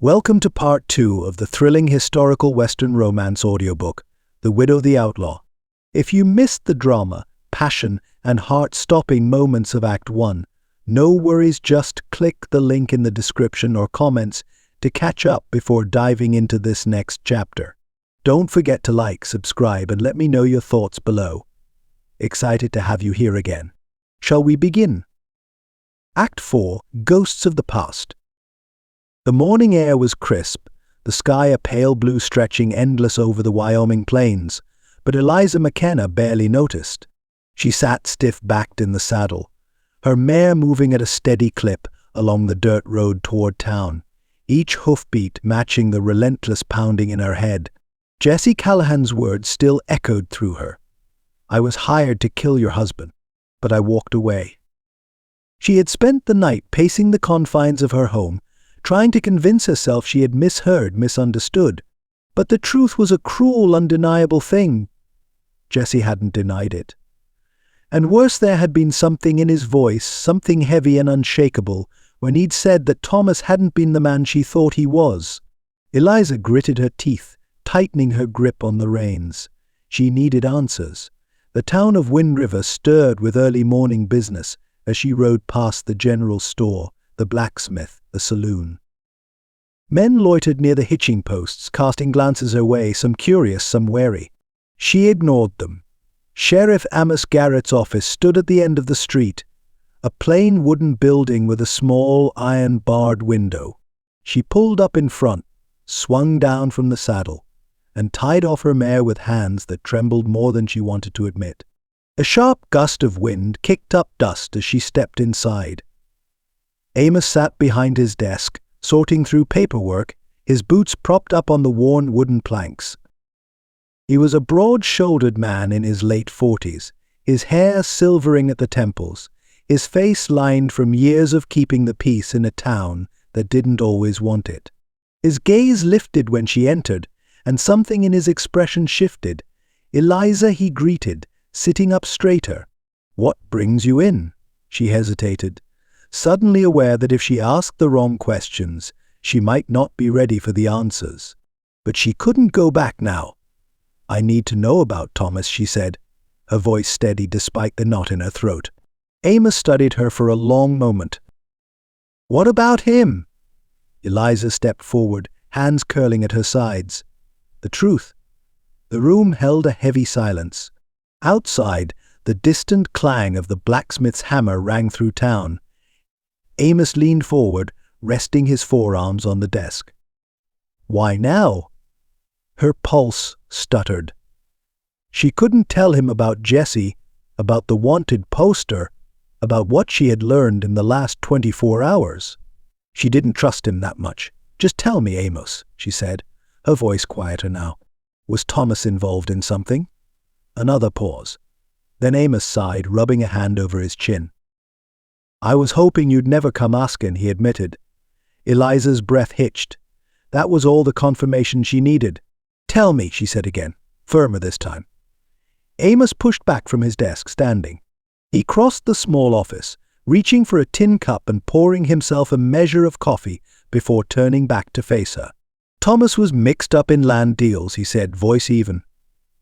Welcome to part 2 of the thrilling historical Western romance audiobook, The Widow The Outlaw. If you missed the drama, passion, and heart-stopping moments of Act 1, no worries, just click the link in the description or comments to catch up before diving into this next chapter. Don't forget to like, subscribe, and let me know your thoughts below. Excited to have you here again. Shall we begin? Act 4, Ghosts of the Past. The morning air was crisp, the sky a pale blue stretching endless over the Wyoming plains, but Eliza McKenna barely noticed. She sat stiff-backed in the saddle, her mare moving at a steady clip along the dirt road toward town, each hoofbeat matching the relentless pounding in her head. Jesse Callahan's words still echoed through her. "I was hired to kill your husband, but I walked away." She had spent the night pacing the confines of her home, trying to convince herself she had misheard, misunderstood. But the truth was a cruel, undeniable thing. Jesse hadn't denied it. And worse, there had been something in his voice, something heavy and unshakable, when he'd said that Thomas hadn't been the man she thought he was. Eliza gritted her teeth, tightening her grip on the reins. She needed answers. The town of Wind River stirred with early morning business as she rode past the general store, the blacksmith, the saloon. Men loitered near the hitching posts, casting glances her way, some curious, some wary. She ignored them. Sheriff Amos Garrett's office stood at the end of the street, a plain wooden building with a small iron-barred window. She pulled up in front, swung down from the saddle, and tied off her mare with hands that trembled more than she wanted to admit. A sharp gust of wind kicked up dust as she stepped inside. Amos sat behind his desk, sorting through paperwork, his boots propped up on the worn wooden planks. He was a broad-shouldered man in his late 40s, his hair silvering at the temples, his face lined from years of keeping the peace in a town that didn't always want it. His gaze lifted when she entered, and something in his expression shifted. "Eliza," he greeted, sitting up straighter. "What brings you in?" She hesitated, suddenly aware that if she asked the wrong questions, she might not be ready for the answers. But she couldn't go back now. "I need to know about Thomas," she said, her voice steady despite the knot in her throat. Amos studied her for a long moment. "What about him?" Eliza stepped forward, hands curling at her sides. The truth. The room held a heavy silence. Outside, the distant clang of the blacksmith's hammer rang through town. Amos leaned forward, resting his forearms on the desk. "Why now?" Her pulse stuttered. She couldn't tell him about Jesse, about the wanted poster, about what she had learned in the last 24 hours. She didn't trust him that much. "Just tell me, Amos," she said, her voice quieter now. "Was Thomas involved in something?" Another pause. Then Amos sighed, rubbing a hand over his chin. "I was hoping you'd never come asking," he admitted. Eliza's breath hitched. That was all the confirmation she needed. "Tell me," she said again, firmer this time. Amos pushed back from his desk, standing. He crossed the small office, reaching for a tin cup and pouring himself a measure of coffee before turning back to face her. "Thomas was mixed up in land deals," he said, voice even.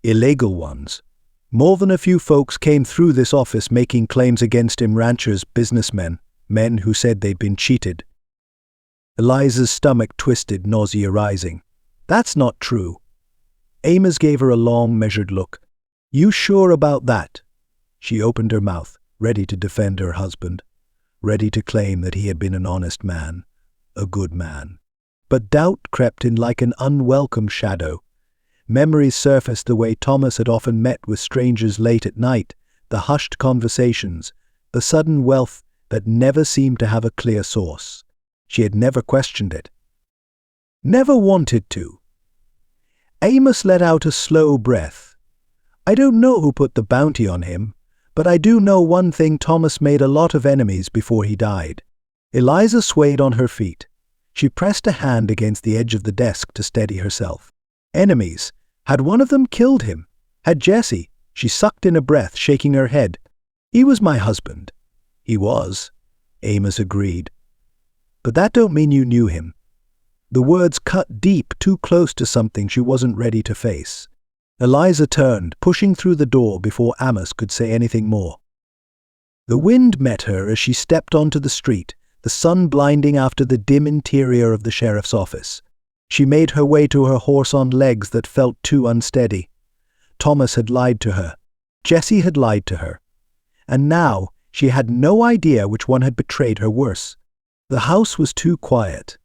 "Illegal ones. More than a few folks came through this office making claims against him, ranchers, businessmen, men who said they'd been cheated." Eliza's stomach twisted, nausea rising. "That's not true." Amos gave her a long, measured look. "You sure about that?" She opened her mouth, ready to defend her husband, ready to claim that he had been an honest man, a good man. But doubt crept in like an unwelcome shadow. Memories surfaced the way Thomas had often met with strangers late at night, the hushed conversations, the sudden wealth that never seemed to have a clear source. She had never questioned it. Never wanted to. Amos let out a slow breath. "I don't know who put the bounty on him, but I do know one thing: Thomas made a lot of enemies before he died." Eliza swayed on her feet. She pressed a hand against the edge of the desk to steady herself. Enemies? Had one of them killed him? Had Jesse? She sucked in a breath, shaking her head. "He was my husband." "He was," Amos agreed. "But that don't mean you knew him." The words cut deep, too close to something she wasn't ready to face. Eliza turned, pushing through the door before Amos could say anything more. The wind met her as she stepped onto the street, the sun blinding after the dim interior of the sheriff's office. She made her way to her horse on legs that felt too unsteady. Thomas had lied to her. Jesse had lied to her. And now she had no idea which one had betrayed her worse. The house was too quiet.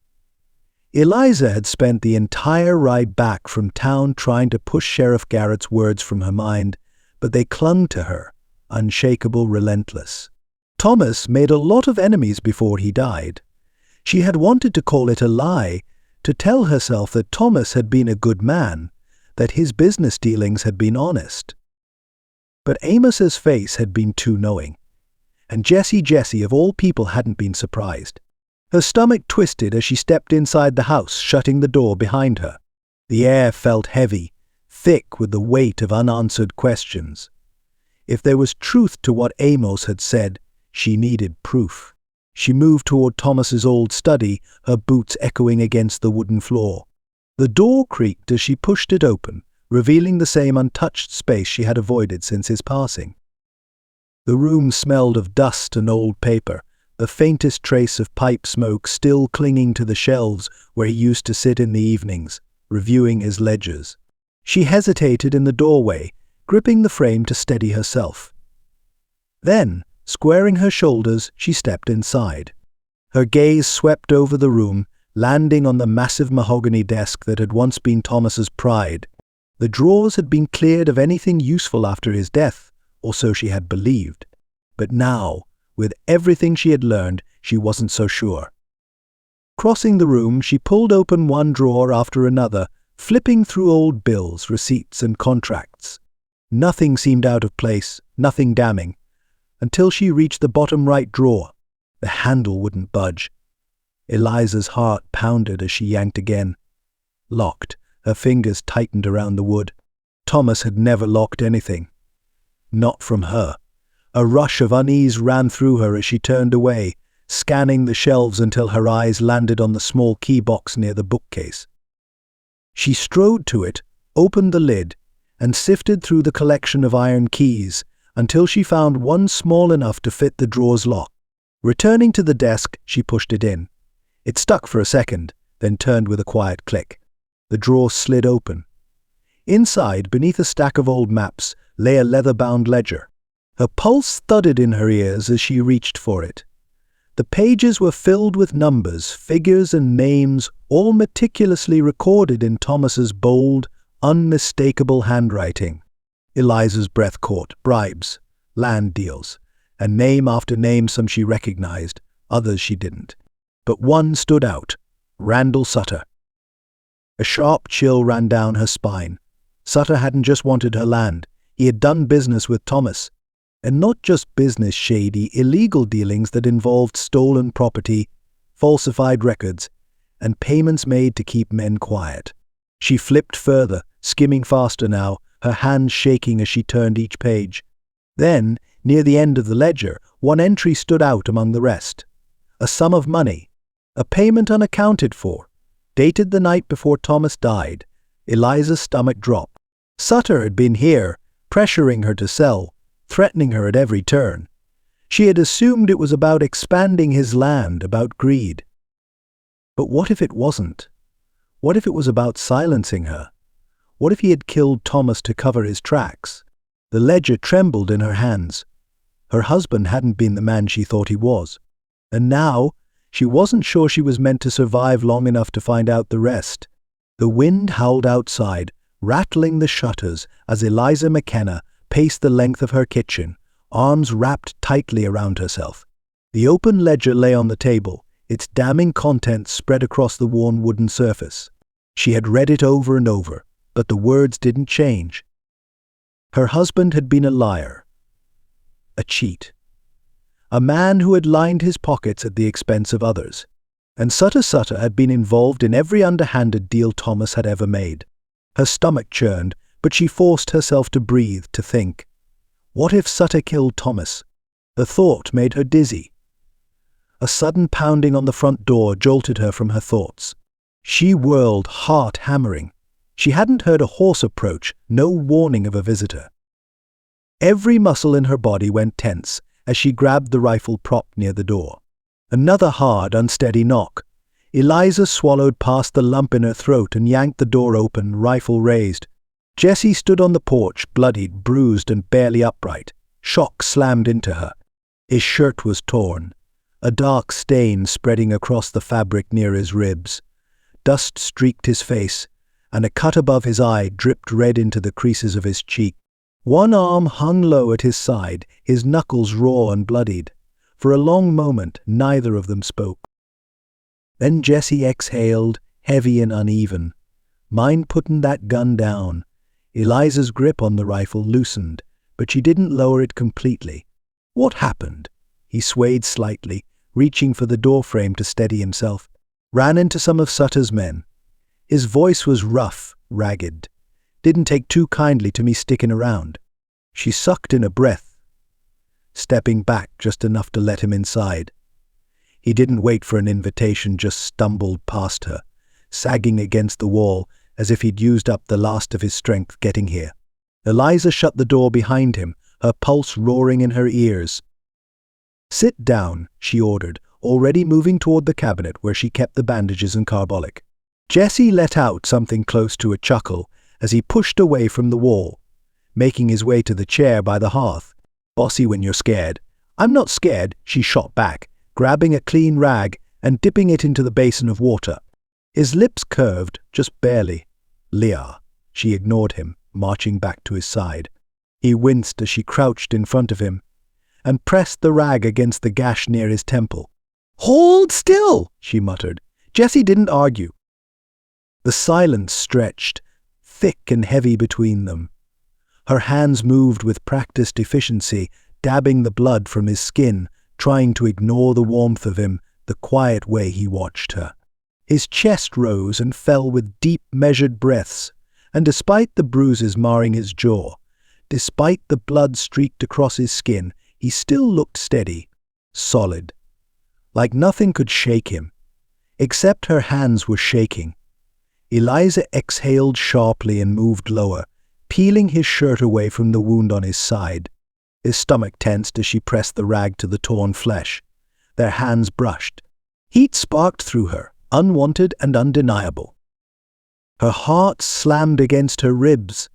Eliza had spent the entire ride back from town trying to push Sheriff Garrett's words from her mind, but they clung to her, unshakable, relentless. Thomas made a lot of enemies before he died. She had wanted to call it a lie, to tell herself that Thomas had been a good man, that his business dealings had been honest. But Amos's face had been too knowing, and Jesse of all people hadn't been surprised. Her stomach twisted as she stepped inside the house, shutting the door behind her. The air felt heavy, thick with the weight of unanswered questions. If there was truth to what Amos had said, she needed proof. She moved toward Thomas's old study, her boots echoing against the wooden floor. The door creaked as she pushed it open, revealing the same untouched space she had avoided since his passing. The room smelled of dust and old paper, the faintest trace of pipe smoke still clinging to the shelves where he used to sit in the evenings, reviewing his ledgers. She hesitated in the doorway, gripping the frame to steady herself. Then, squaring her shoulders, she stepped inside. Her gaze swept over the room, landing on the massive mahogany desk that had once been Thomas's pride. The drawers had been cleared of anything useful after his death, or so she had believed. But now, with everything she had learned, she wasn't so sure. Crossing the room, she pulled open one drawer after another, flipping through old bills, receipts, and contracts. Nothing seemed out of place, nothing damning, until she reached the bottom right drawer. The handle wouldn't budge. Eliza's heart pounded as she yanked again. Locked, her fingers tightened around the wood. Thomas had never locked anything. Not from her. A rush of unease ran through her as she turned away, scanning the shelves until her eyes landed on the small key box near the bookcase. She strode to it, opened the lid, and sifted through the collection of iron keys until she found one small enough to fit the drawer's lock. Returning to the desk, she pushed it in. It stuck for a second, then turned with a quiet click. The drawer slid open. Inside, beneath a stack of old maps, lay a leather-bound ledger. Her pulse thudded in her ears as she reached for it. The pages were filled with numbers, figures, and names, all meticulously recorded in Thomas's bold, unmistakable handwriting. Eliza's breath caught. Bribes, land deals, and name after name, some she recognized, others she didn't. But one stood out, Randall Sutter. A sharp chill ran down her spine. Sutter hadn't just wanted her land, he had done business with Thomas. And not just business, shady, illegal dealings that involved stolen property, falsified records, and payments made to keep men quiet. She flipped further, skimming faster now, her hands shaking as she turned each page. Then, near the end of the ledger, one entry stood out among the rest. A sum of money, a payment unaccounted for, dated the night before Thomas died. Eliza's stomach dropped. Sutter had been here, pressuring her to sell, threatening her at every turn. She had assumed it was about expanding his land, about greed. But what if it wasn't? What if it was about silencing her? What if he had killed Thomas to cover his tracks? The ledger trembled in her hands. Her husband hadn't been the man she thought he was. And now, she wasn't sure she was meant to survive long enough to find out the rest. The wind howled outside, rattling the shutters as Eliza McKenna paced the length of her kitchen, arms wrapped tightly around herself. The open ledger lay on the table, its damning contents spread across the worn wooden surface. She had read it over and over, but the words didn't change. Her husband had been a liar, a cheat, a man who had lined his pockets at the expense of others. And Sutter had been involved in every underhanded deal Thomas had ever made. Her stomach churned, but she forced herself to breathe, to think. What if Sutter killed Thomas? The thought made her dizzy. A sudden pounding on the front door jolted her from her thoughts. She whirled, heart hammering. She hadn't heard a horse approach, no warning of a visitor. Every muscle in her body went tense as she grabbed the rifle propped near the door. Another hard, unsteady knock. Eliza swallowed past the lump in her throat and yanked the door open, rifle raised. Jesse stood on the porch, bloodied, bruised, and barely upright. Shock slammed into her. His shirt was torn, a dark stain spreading across the fabric near his ribs. Dust streaked his face, and a cut above his eye dripped red into the creases of his cheek. One arm hung low at his side, his knuckles raw and bloodied. For a long moment, neither of them spoke. Then Jesse exhaled, heavy and uneven. "Mind putting that gun down." Eliza's grip on the rifle loosened, but she didn't lower it completely. "What happened?" He swayed slightly, reaching for the doorframe to steady himself. "Ran into some of Sutter's men." His voice was rough, ragged. "Didn't take too kindly to me sticking around." She sucked in a breath, stepping back just enough to let him inside. He didn't wait for an invitation, just stumbled past her, sagging against the wall as if he'd used up the last of his strength getting here. Eliza shut the door behind him, her pulse roaring in her ears. "Sit down," she ordered, already moving toward the cabinet where she kept the bandages and carbolic. Jesse let out something close to a chuckle as he pushed away from the wall, making his way to the chair by the hearth. "Bossy when you're scared." "I'm not scared," she shot back, grabbing a clean rag and dipping it into the basin of water. His lips curved, just barely. "Leah." She ignored him, marching back to his side. He winced as she crouched in front of him and pressed the rag against the gash near his temple. "Hold still," she muttered. Jesse didn't argue. The silence stretched, thick and heavy between them. Her hands moved with practiced efficiency, dabbing the blood from his skin, trying to ignore the warmth of him, the quiet way he watched her. His chest rose and fell with deep, measured breaths, and despite the bruises marring his jaw, despite the blood streaked across his skin, he still looked steady, solid, like nothing could shake him. Except her hands were shaking. Eliza exhaled sharply and moved lower, peeling his shirt away from the wound on his side. His stomach tensed as she pressed the rag to the torn flesh. Their hands brushed. Heat sparked through her, unwanted and undeniable. Her heart slammed against her ribs.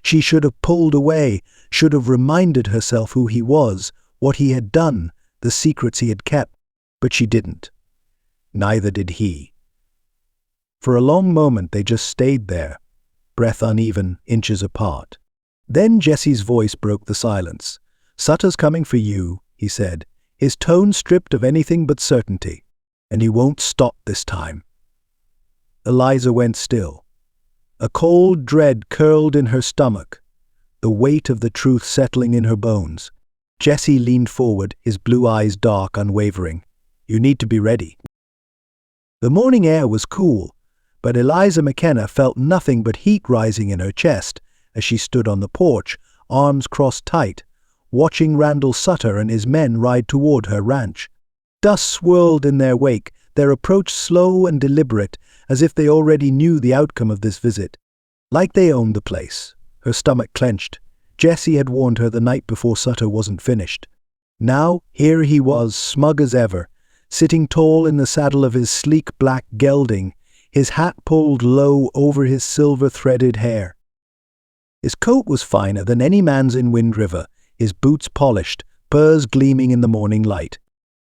She should have pulled away, should have reminded herself who he was, what he had done, the secrets he had kept, but she didn't. Neither did he. For a long moment they just stayed there, breath uneven, inches apart. Then Jesse's voice broke the silence. "Sutter's coming for you," he said, his tone stripped of anything but certainty. "And he won't stop this time." Eliza went still. A cold dread curled in her stomach, the weight of the truth settling in her bones. Jesse leaned forward, his blue eyes dark, unwavering. "You need to be ready." The morning air was cool, but Eliza McKenna felt nothing but heat rising in her chest as she stood on the porch, arms crossed tight, watching Randall Sutter and his men ride toward her ranch. Dust swirled in their wake, their approach slow and deliberate, as if they already knew the outcome of this visit. Like they owned the place. Her stomach clenched. Jesse had warned her the night before Sutter wasn't finished. Now, here he was, smug as ever, sitting tall in the saddle of his sleek black gelding, his hat pulled low over his silver-threaded hair. His coat was finer than any man's in Wind River, his boots polished, spurs gleaming in the morning light.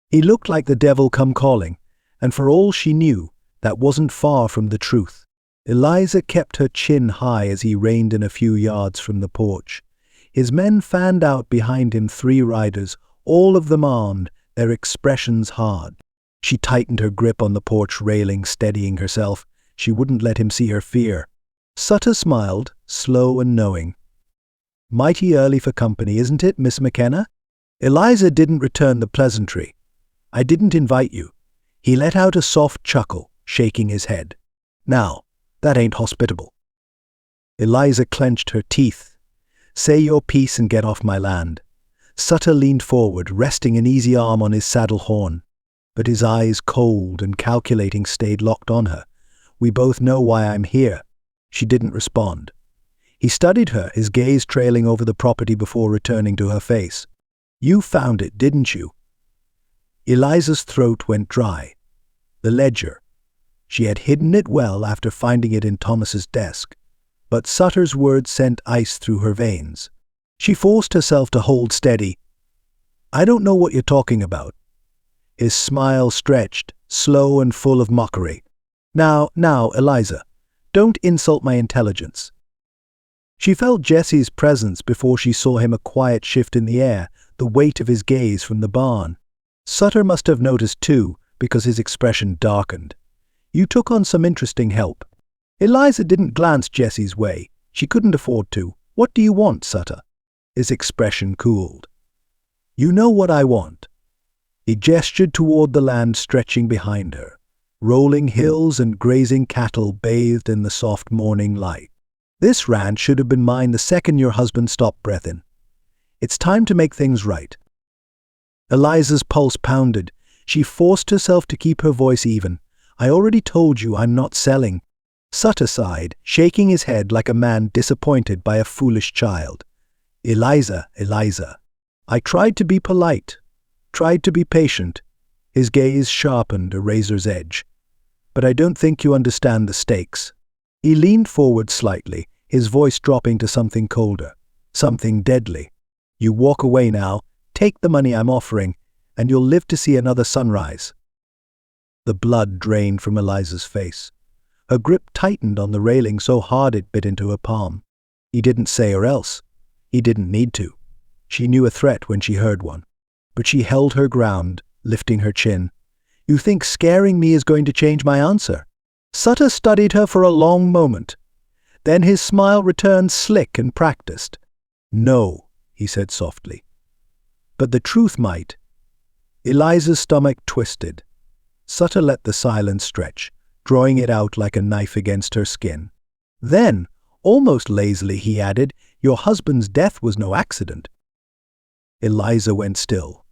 He looked like the devil come calling, and for all she knew, that wasn't far from the truth. Eliza kept her chin high as he reined in a few yards from the porch. His men fanned out behind him, 3 riders, all of them armed, their expressions hard. She tightened her grip on the porch railing, steadying herself. She wouldn't let him see her fear. Sutter smiled, slow and knowing. "Mighty early for company, isn't it, Miss McKenna?" Eliza didn't return the pleasantry. "I didn't invite you." He let out a soft chuckle, shaking his head. "Now, that ain't hospitable." Eliza clenched her teeth. "Say your piece and get off my land." Sutter leaned forward, resting an easy arm on his saddle horn, but his eyes, cold and calculating, stayed locked on her. We both know why I'm here." She didn't respond. He studied her, his gaze trailing over the property before returning to her face. "You found it, didn't you?" Eliza's throat went dry. The ledger. She had hidden it well after finding it in Thomas's desk, but Sutter's words sent ice through her veins. She forced herself to hold steady. "I don't know what you're talking about." His smile stretched, slow and full of mockery. Now, Eliza, don't insult my intelligence." She felt Jesse's presence before she saw him, a quiet shift in the air, the weight of his gaze from the barn. Sutter must have noticed too, because his expression darkened. "You took on some interesting help." Eliza didn't glance Jesse's way. She couldn't afford to. "What do you want, Sutter?" His expression cooled. "You know what I want." He gestured toward the land stretching behind her. Rolling hills and grazing cattle bathed in the soft morning light. "This ranch should have been mine the second your husband stopped breathing. It's time to make things right." Eliza's pulse pounded. She forced herself to keep her voice even. "I already told you I'm not selling." Sutter sighed, shaking his head like a man disappointed by a foolish child. Eliza. I tried to be polite, tried to be patient." His gaze sharpened, a razor's edge. "But I don't think you understand the stakes." He leaned forward slightly, his voice dropping to something colder, something deadly. "You walk away now, take the money I'm offering, and you'll live to see another sunrise." The blood drained from Eliza's face. Her grip tightened on the railing so hard it bit into her palm. He didn't say or else. He didn't need to. She knew a threat when she heard one. But she held her ground, lifting her chin. "You think scaring me is going to change my answer?" Sutter studied her for a long moment. Then his smile returned, slick and practiced. "No," he said softly. "But the truth might." Eliza's stomach twisted. Sutter let the silence stretch, drawing it out like a knife against her skin. Then, almost lazily, he added, "Your husband's death was no accident." Eliza went still.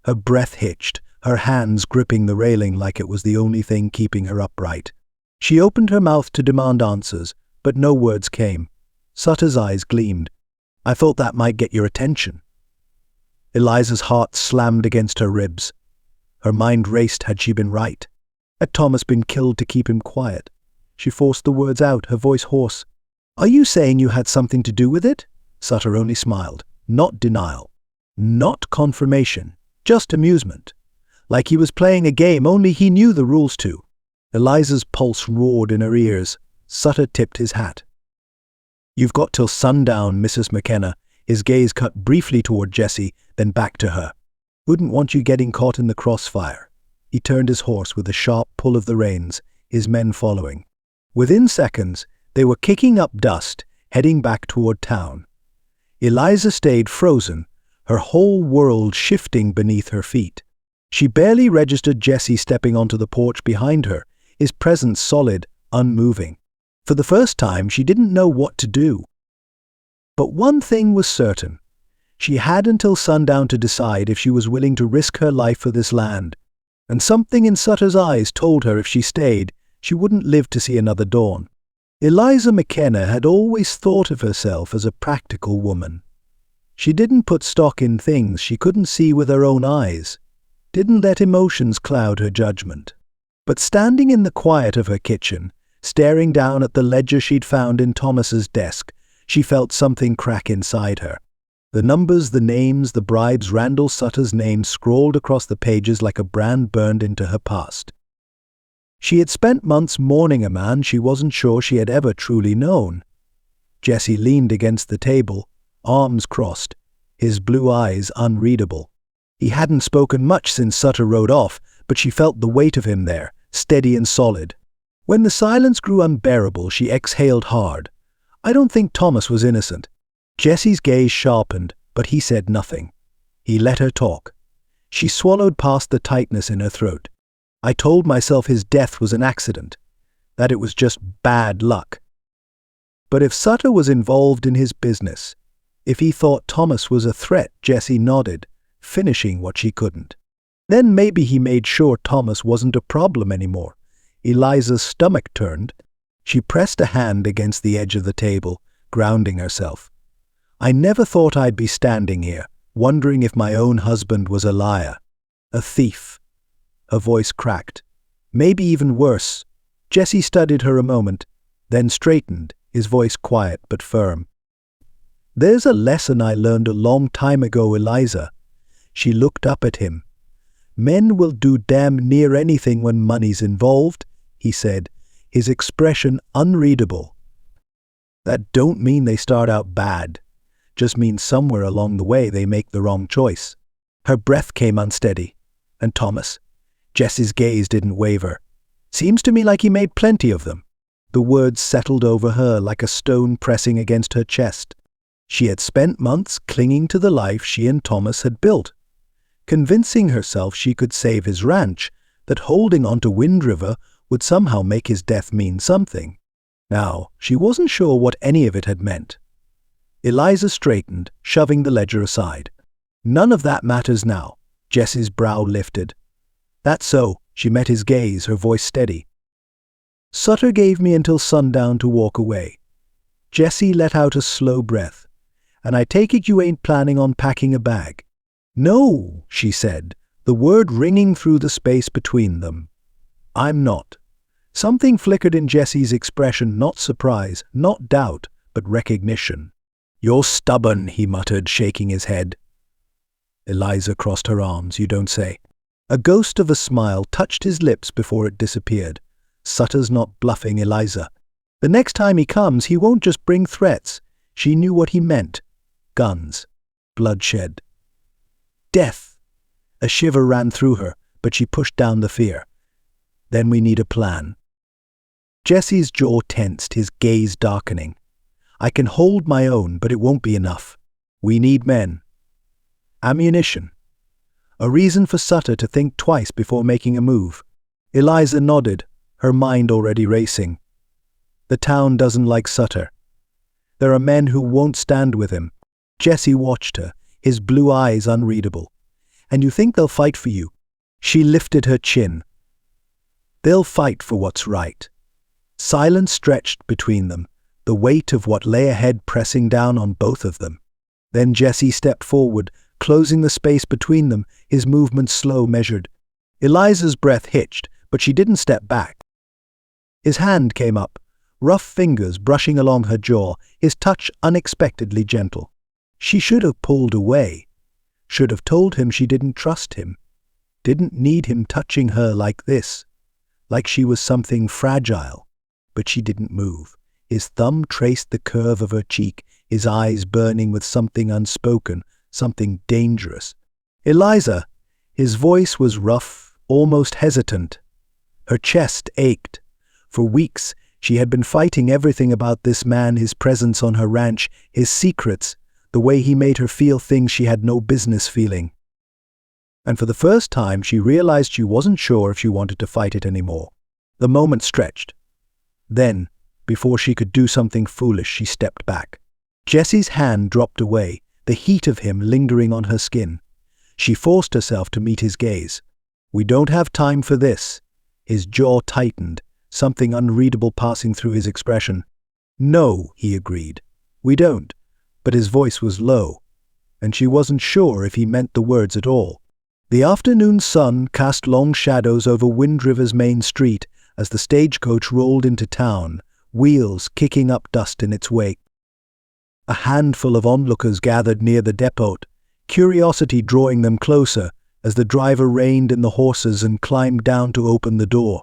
Her breath hitched, her hands gripping the railing like it was the only thing keeping her upright. She opened her mouth to demand answers, but no words came. Sutter's eyes gleamed. "I thought that might get your attention." Eliza's heart slammed against her ribs. Her mind raced. Had she been right? Had Thomas been killed to keep him quiet? She forced the words out, her voice hoarse. "Are you saying you had something to do with it?" Sutter only smiled. Not denial. Not confirmation. Just amusement. Like he was playing a game, only he knew the rules too. Eliza's pulse roared in her ears. Sutter tipped his hat. "You've got till sundown, Mrs. McKenna." His gaze cut briefly toward Jessie, then back to her. "Wouldn't want you getting caught in the crossfire." He turned his horse with a sharp pull of the reins, his men following. Within seconds, they were kicking up dust, heading back toward town. Eliza stayed frozen, her whole world shifting beneath her feet. She barely registered Jessie stepping onto the porch behind her, his presence solid, unmoving. For the first time, she didn't know what to do. But one thing was certain. She had until sundown to decide if she was willing to risk her life for this land. And something in Sutter's eyes told her if she stayed, she wouldn't live to see another dawn. Eliza McKenna had always thought of herself as a practical woman. She didn't put stock in things she couldn't see with her own eyes, didn't let emotions cloud her judgment. But standing in the quiet of her kitchen, staring down at the ledger she'd found in Thomas's desk, she felt something crack inside her. The numbers, the names, the bribes, Randall Sutter's name scrawled across the pages like a brand burned into her past. She had spent months mourning a man she wasn't sure she had ever truly known. Jesse leaned against the table, arms crossed, his blue eyes unreadable. He hadn't spoken much since Sutter rode off, but she felt the weight of him there, steady and solid. When the silence grew unbearable, she exhaled hard. "I don't think Thomas was innocent." Jesse's gaze sharpened, but he said nothing. He let her talk. She swallowed past the tightness in her throat. "I told myself his death was an accident, that it was just bad luck. But if Sutter was involved in his business, if he thought Thomas was a threat," Jessie nodded, finishing what she couldn't. "Then maybe he made sure Thomas wasn't a problem anymore. Eliza's stomach turned. She pressed a hand against the edge of the table, grounding herself. I never thought I'd be standing here, wondering if my own husband was a liar. A thief. Her voice cracked. Maybe even worse. Jesse studied her a moment, then straightened, his voice quiet but firm. There's a lesson I learned a long time ago, Eliza. She looked up at him. Men will do damn near anything when money's involved, he said, his expression unreadable. That don't mean they start out bad. Just means somewhere along the way they make the wrong choice. Her breath came unsteady. And Thomas? Jesse's gaze didn't waver. Seems to me like he made plenty of them. The words settled over her like a stone pressing against her chest. She had spent months clinging to the life she and Thomas had built, convincing herself she could save his ranch, that holding on to Wind River would somehow make his death mean something. Now, she wasn't sure what any of it had meant. Eliza straightened, shoving the ledger aside. None of that matters now. Jesse's brow lifted. That's so. She met his gaze, her voice steady. Sutter gave me until sundown to walk away. Jesse let out a slow breath. And I take it you ain't planning on packing a bag. No, she said, the word ringing through the space between them. I'm not. Something flickered in Jesse's expression, not surprise, not doubt, but recognition. You're stubborn, he muttered, shaking his head. Eliza crossed her arms. You don't say. A ghost of a smile touched his lips before it disappeared. Sutter's not bluffing, Eliza. The next time he comes, he won't just bring threats. She knew what he meant. Guns. Bloodshed. Death. A shiver ran through her, but she pushed down the fear. Then we need a plan. Jesse's jaw tensed, his gaze darkening. I can hold my own, but it won't be enough. We need men. Ammunition. A reason for Sutter to think twice before making a move. Eliza nodded, her mind already racing. The town doesn't like Sutter. There are men who won't stand with him. Jesse watched her, his blue eyes unreadable. And you think they'll fight for you? She lifted her chin. They'll fight for what's right. Silence stretched between them, the weight of what lay ahead pressing down on both of them. Then Jesse stepped forward, closing the space between them, his movements slow, measured. Eliza's breath hitched, but she didn't step back. His hand came up, rough fingers brushing along her jaw, his touch unexpectedly gentle. She should have pulled away, should have told him she didn't trust him, didn't need him touching her like this, like she was something fragile. But she didn't move. His thumb traced the curve of her cheek, his eyes burning with something unspoken, something dangerous. Eliza! His voice was rough, almost hesitant. Her chest ached. For weeks, she had been fighting everything about this man, his presence on her ranch, his secrets, the way he made her feel things she had no business feeling. And for the first time, she realized she wasn't sure if she wanted to fight it anymore. The moment stretched. Then, before she could do something foolish, she stepped back. Jesse's hand dropped away, the heat of him lingering on her skin. She forced herself to meet his gaze. We don't have time for this. His jaw tightened, something unreadable passing through his expression. No, he agreed. We don't. But his voice was low, and she wasn't sure if he meant the words at all. The afternoon sun cast long shadows over Wind River's main street as the stagecoach rolled into town, wheels kicking up dust in its wake. A handful of onlookers gathered near the depot, curiosity drawing them closer as the driver reined in the horses and climbed down to open the door.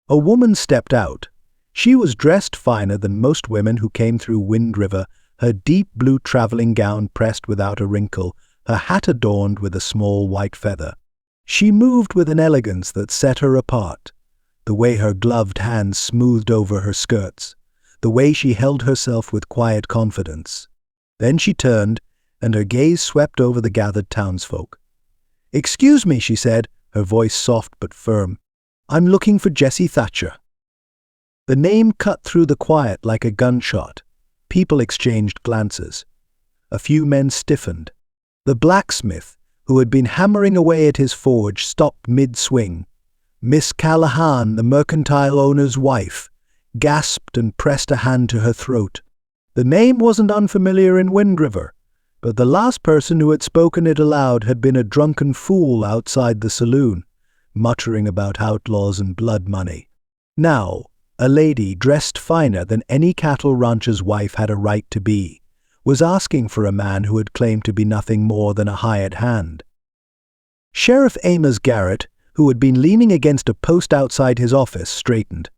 A woman stepped out. She was dressed finer than most women who came through Wind River, her deep blue traveling gown pressed without a wrinkle, her hat adorned with a small white feather. She moved with an elegance that set her apart, the way her gloved hands smoothed over her skirts, the way she held herself with quiet confidence. Then she turned, and her gaze swept over the gathered townsfolk. "Excuse me," she said, her voice soft but firm. "I'm looking for Jesse Thatcher." The name cut through the quiet like a gunshot. People exchanged glances. A few men stiffened. The blacksmith, who had been hammering away at his forge, stopped mid-swing. Miss Callahan, the mercantile owner's wife, gasped and pressed a hand to her throat. The name wasn't unfamiliar in Wind River, but the last person who had spoken it aloud had been a drunken fool outside the saloon, muttering about outlaws and blood money. Now, a lady dressed finer than any cattle rancher's wife had a right to be, was asking for a man who had claimed to be nothing more than a hired hand. Sheriff Amos Garrett, who had been leaning against a post outside his office, straightened.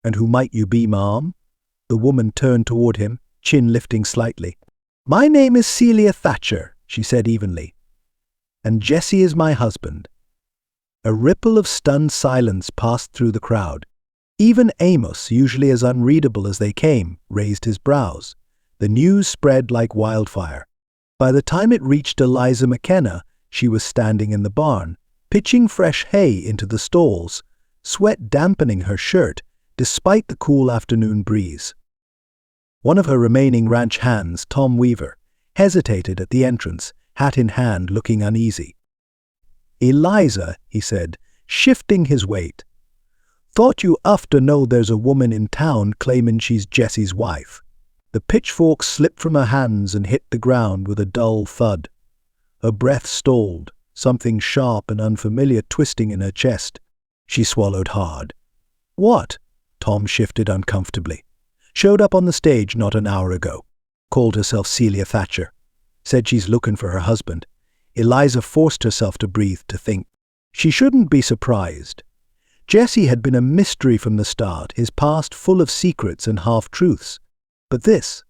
"And who might you be, ma'am?" The woman turned toward him, chin lifting slightly. "My name is Celia Thatcher," she said evenly. "And Jesse is my husband." A ripple of stunned silence passed through the crowd. Even Amos, usually as unreadable as they came, raised his brows. The news spread like wildfire. By the time it reached Eliza McKenna, she was standing in the barn, pitching fresh hay into the stalls, sweat dampening her shirt despite the cool afternoon breeze. One of her remaining ranch hands, Tom Weaver, hesitated at the entrance, hat in hand, looking uneasy. "Eliza," he said, shifting his weight. "Thought you to know there's a woman in town claiming she's Jesse's wife." The pitchfork slipped from her hands and hit the ground with a dull thud. Her breath stalled, something sharp and unfamiliar twisting in her chest. She swallowed hard. "What?" Tom shifted uncomfortably. "Showed up on the stage not an hour ago. Called herself Celia Thatcher. Said she's looking for her husband." Eliza forced herself to breathe, to think. She shouldn't be surprised. Jesse had been a mystery from the start, his past full of secrets and half-truths. But this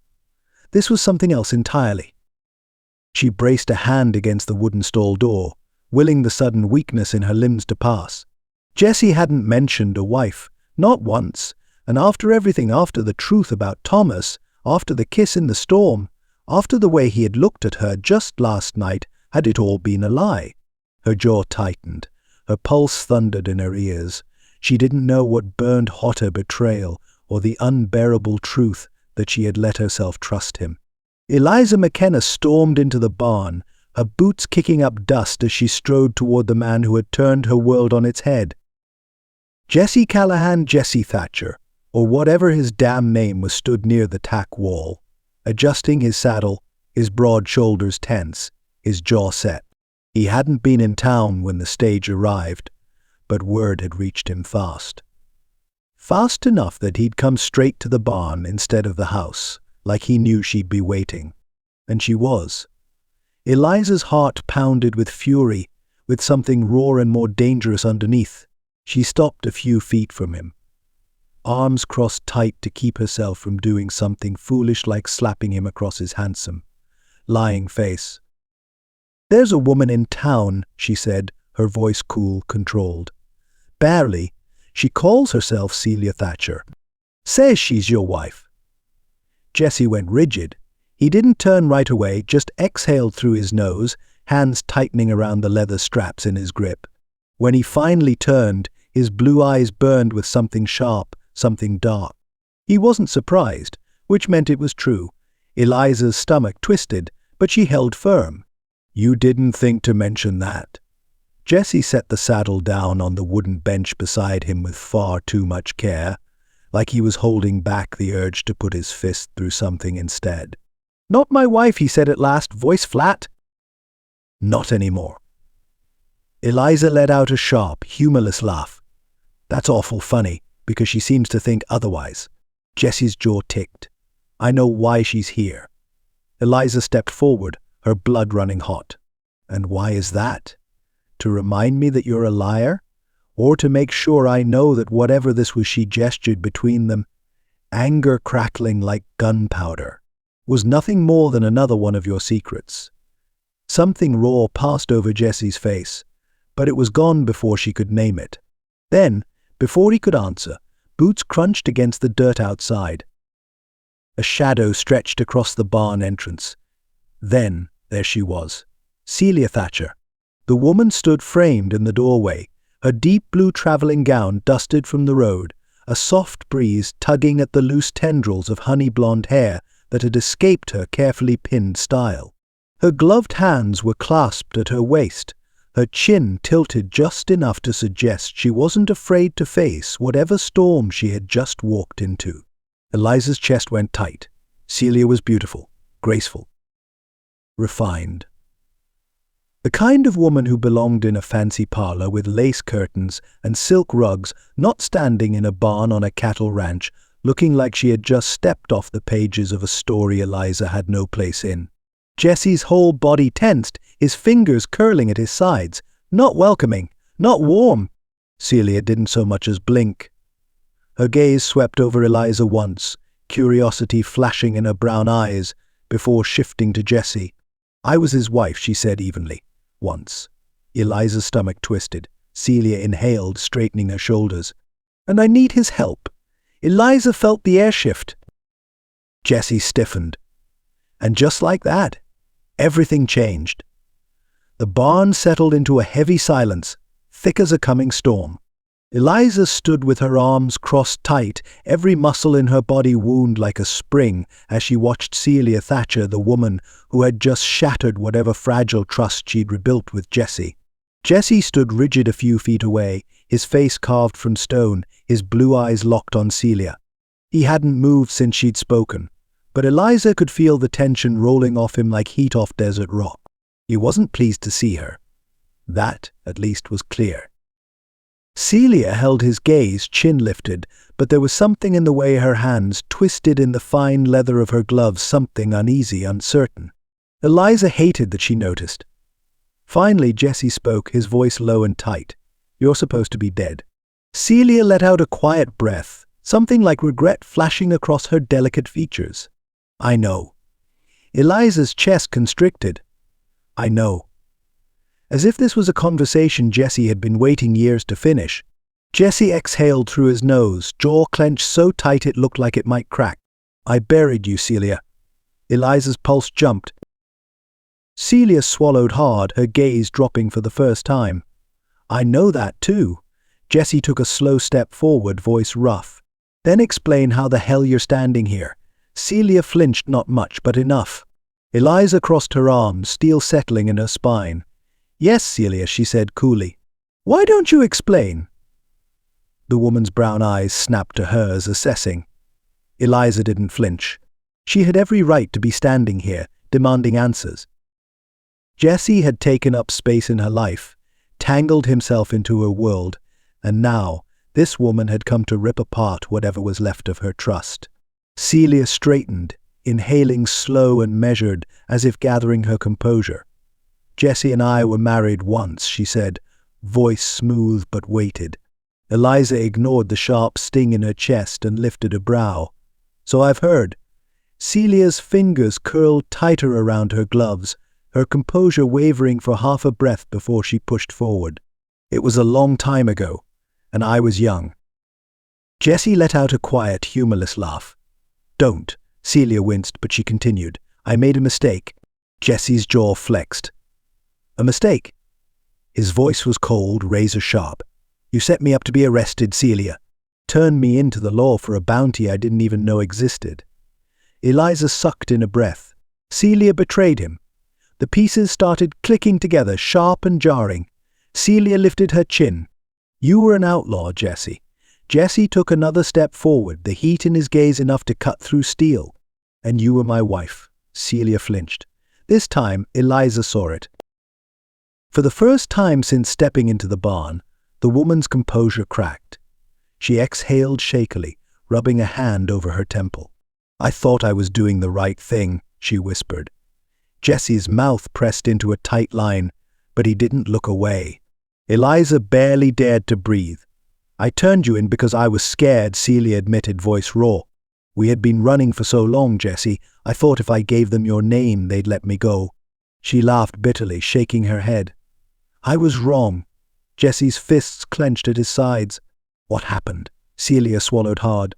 was something else entirely. She braced a hand against the wooden stall door, willing the sudden weakness in her limbs to pass. Jesse hadn't mentioned a wife, not once, and after everything, after the truth about Thomas, after the kiss in the storm, after the way he had looked at her just last night, had it all been a lie? Her jaw tightened, her pulse thundered in her ears. She didn't know what burned hotter, betrayal or the unbearable truth that she had let herself trust him. Eliza McKenna stormed into the barn, her boots kicking up dust as she strode toward the man who had turned her world on its head. Jesse Callahan, Jesse Thatcher, or whatever his damn name was, stood near the tack wall, adjusting his saddle, his broad shoulders tense, his jaw set. He hadn't been in town when the stage arrived, but word had reached him fast. Fast enough that he'd come straight to the barn instead of the house, like he knew she'd be waiting. And she was. Eliza's heart pounded with fury, with something raw and more dangerous underneath. She stopped a few feet from him, arms crossed tight to keep herself from doing something foolish like slapping him across his handsome, lying face. "There's a woman in town," she said, her voice cool, controlled. "Barely. She calls herself Celia Thatcher. Says she's your wife." Jesse went rigid. He didn't turn right away, just exhaled through his nose, hands tightening around the leather straps in his grip. When he finally turned, his blue eyes burned with something sharp, something dark. He wasn't surprised, which meant it was true. Eliza's stomach twisted, but she held firm. "You didn't think to mention that." Jesse set the saddle down on the wooden bench beside him with far too much care, like he was holding back the urge to put his fist through something instead. "Not my wife," he said at last, voice flat. "Not anymore." Eliza let out a sharp, humorless laugh. "That's awful funny, because she seems to think otherwise." Jesse's jaw ticked. "I know why she's here." Eliza stepped forward, her blood running hot. "And why is that? To remind me that you're a liar? Or to make sure I know that whatever this was she gestured between them, anger crackling like gunpowder, was nothing more than another one of your secrets?" Something raw passed over Jesse's face, but it was gone before she could name it. Then, before he could answer, boots crunched against the dirt outside. A shadow stretched across the barn entrance. Then, there she was, Celia Thatcher. The woman stood framed in the doorway, her deep blue traveling gown dusted from the road, a soft breeze tugging at the loose tendrils of honey-blonde hair that had escaped her carefully pinned style. Her gloved hands were clasped at her waist, her chin tilted just enough to suggest she wasn't afraid to face whatever storm she had just walked into. Eliza's chest went tight. Celia was beautiful, graceful, refined. The kind of woman who belonged in a fancy parlor with lace curtains and silk rugs, not standing in a barn on a cattle ranch, looking like she had just stepped off the pages of a story Eliza had no place in. Jesse's whole body tensed, his fingers curling at his sides. Not welcoming, not warm. Celia didn't so much as blink. Her gaze swept over Eliza once, curiosity flashing in her brown eyes, before shifting to Jesse. "I was his wife," she said evenly. "Once." Eliza's stomach twisted. Celia inhaled, straightening her shoulders. "And I need his help." Eliza felt the air shift. Jesse stiffened. And just like that, everything changed. The barn settled into a heavy silence, thick as a coming storm. Eliza stood with her arms crossed tight, every muscle in her body wound like a spring, as she watched Celia Thatcher, the woman who had just shattered whatever fragile trust she'd rebuilt with Jesse. Jesse stood rigid a few feet away, his face carved from stone, his blue eyes locked on Celia. He hadn't moved since she'd spoken, but Eliza could feel the tension rolling off him like heat off desert rock. He wasn't pleased to see her. That, at least, was clear. Celia held his gaze, chin lifted, but there was something in the way her hands twisted in the fine leather of her gloves, something uneasy, uncertain. Eliza hated that she noticed. Finally, Jesse spoke, his voice low and tight. "You're supposed to be dead." Celia let out a quiet breath, something like regret flashing across her delicate features. "I know." Eliza's chest constricted. "I know." As if this was a conversation Jesse had been waiting years to finish. Jesse exhaled through his nose, jaw clenched so tight it looked like it might crack. "I buried you, Celia." Eliza's pulse jumped. Celia swallowed hard, her gaze dropping for the first time. "I know that too." Jesse took a slow step forward, voice rough. "Then explain how the hell you're standing here." Celia flinched, not much, but enough. Eliza crossed her arms, steel settling in her spine. "Yes, Celia," she said coolly. "Why don't you explain?" The woman's brown eyes snapped to hers, assessing. Eliza didn't flinch. She had every right to be standing here, demanding answers. Jesse had taken up space in her life, tangled himself into her world, and now this woman had come to rip apart whatever was left of her trust. Celia straightened, inhaling slow and measured, as if gathering her composure. "Jesse and I were married once," she said, voice smooth but weighted. Eliza ignored the sharp sting in her chest and lifted a brow. "So I've heard." Celia's fingers curled tighter around her gloves, her composure wavering for half a breath before she pushed forward. "It was a long time ago, and I was young." Jesse let out a quiet, humorless laugh. "Don't." Celia winced, but she continued. "I made a mistake." Jesse's jaw flexed. "A mistake?" His voice was cold, razor sharp. "You set me up to be arrested, Celia. Turned me into the law for a bounty I didn't even know existed." Eliza sucked in a breath. Celia betrayed him. The pieces started clicking together, sharp and jarring. Celia lifted her chin. "You were an outlaw, Jesse." Jesse took another step forward, the heat in his gaze enough to cut through steel. "And you were my wife." Celia flinched. This time, Eliza saw it. For the first time since stepping into the barn, the woman's composure cracked. She exhaled shakily, rubbing a hand over her temple. "I thought I was doing the right thing," she whispered. Jesse's mouth pressed into a tight line, but he didn't look away. Eliza barely dared to breathe. "I turned you in because I was scared," Celia admitted, voice raw. "We had been running for so long, Jesse. I thought if I gave them your name, they'd let me go." She laughed bitterly, shaking her head. "I was wrong." Jesse's fists clenched at his sides. "What happened?" Celia swallowed hard.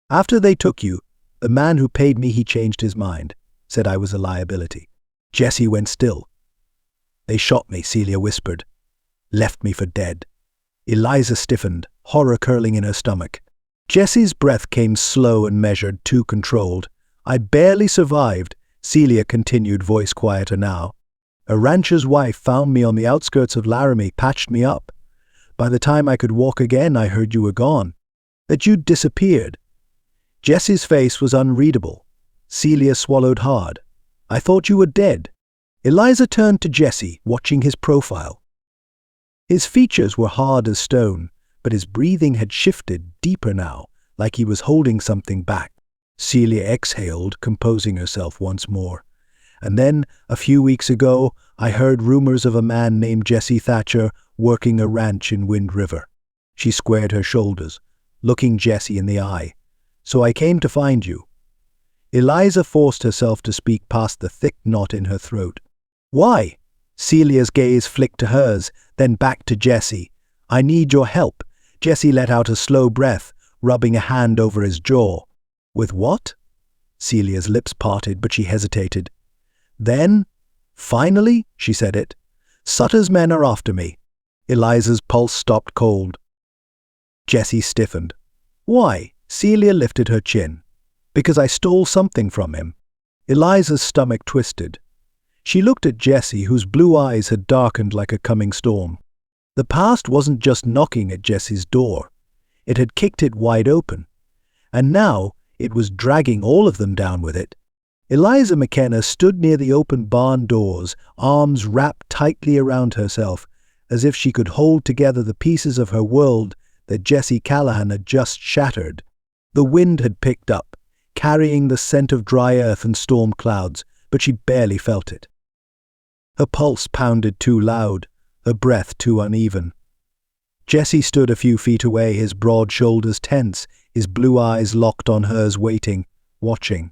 "After they took you, the man who paid me, he changed his mind. Said I was a liability." Jesse went still. "They shot me," Celia whispered. "Left me for dead." Eliza stiffened, horror curling in her stomach. Jesse's breath came slow and measured, too controlled. "I barely survived," Celia continued, voice quieter now. A rancher's wife found me on the outskirts of Laramie, patched me up. By the time I could walk again, I heard you were gone, that you'd disappeared." Jesse's face was unreadable. Celia swallowed hard. "I thought you were dead." Eliza turned to Jesse, watching his profile. His features were hard as stone, but his breathing had shifted deeper now, like he was holding something back. Celia exhaled, composing herself once more. "And then, a few weeks ago, I heard rumors of a man named Jesse Thatcher working a ranch in Wind River." She squared her shoulders, looking Jesse in the eye. "So I came to find you." Eliza forced herself to speak past the thick knot in her throat. "Why?" Celia's gaze flicked to hers, then back to Jesse. "I need your help." Jesse let out a slow breath, rubbing a hand over his jaw. "With what?" Celia's lips parted, but she hesitated. "Then, finally," she said it, "Sutter's men are after me." Eliza's pulse stopped cold. Jesse stiffened. "Why?" Celia lifted her chin. "Because I stole something from him." Eliza's stomach twisted. She looked at Jesse, whose blue eyes had darkened like a coming storm. The past wasn't just knocking at Jesse's door. It had kicked it wide open. And now it was dragging all of them down with it. Eliza McKenna stood near the open barn doors, arms wrapped tightly around herself, as if she could hold together the pieces of her world that Jesse Callahan had just shattered. The wind had picked up, carrying the scent of dry earth and storm clouds, but she barely felt it. Her pulse pounded too loud, her breath too uneven. Jesse stood a few feet away, his broad shoulders tense, his blue eyes locked on hers, waiting, watching.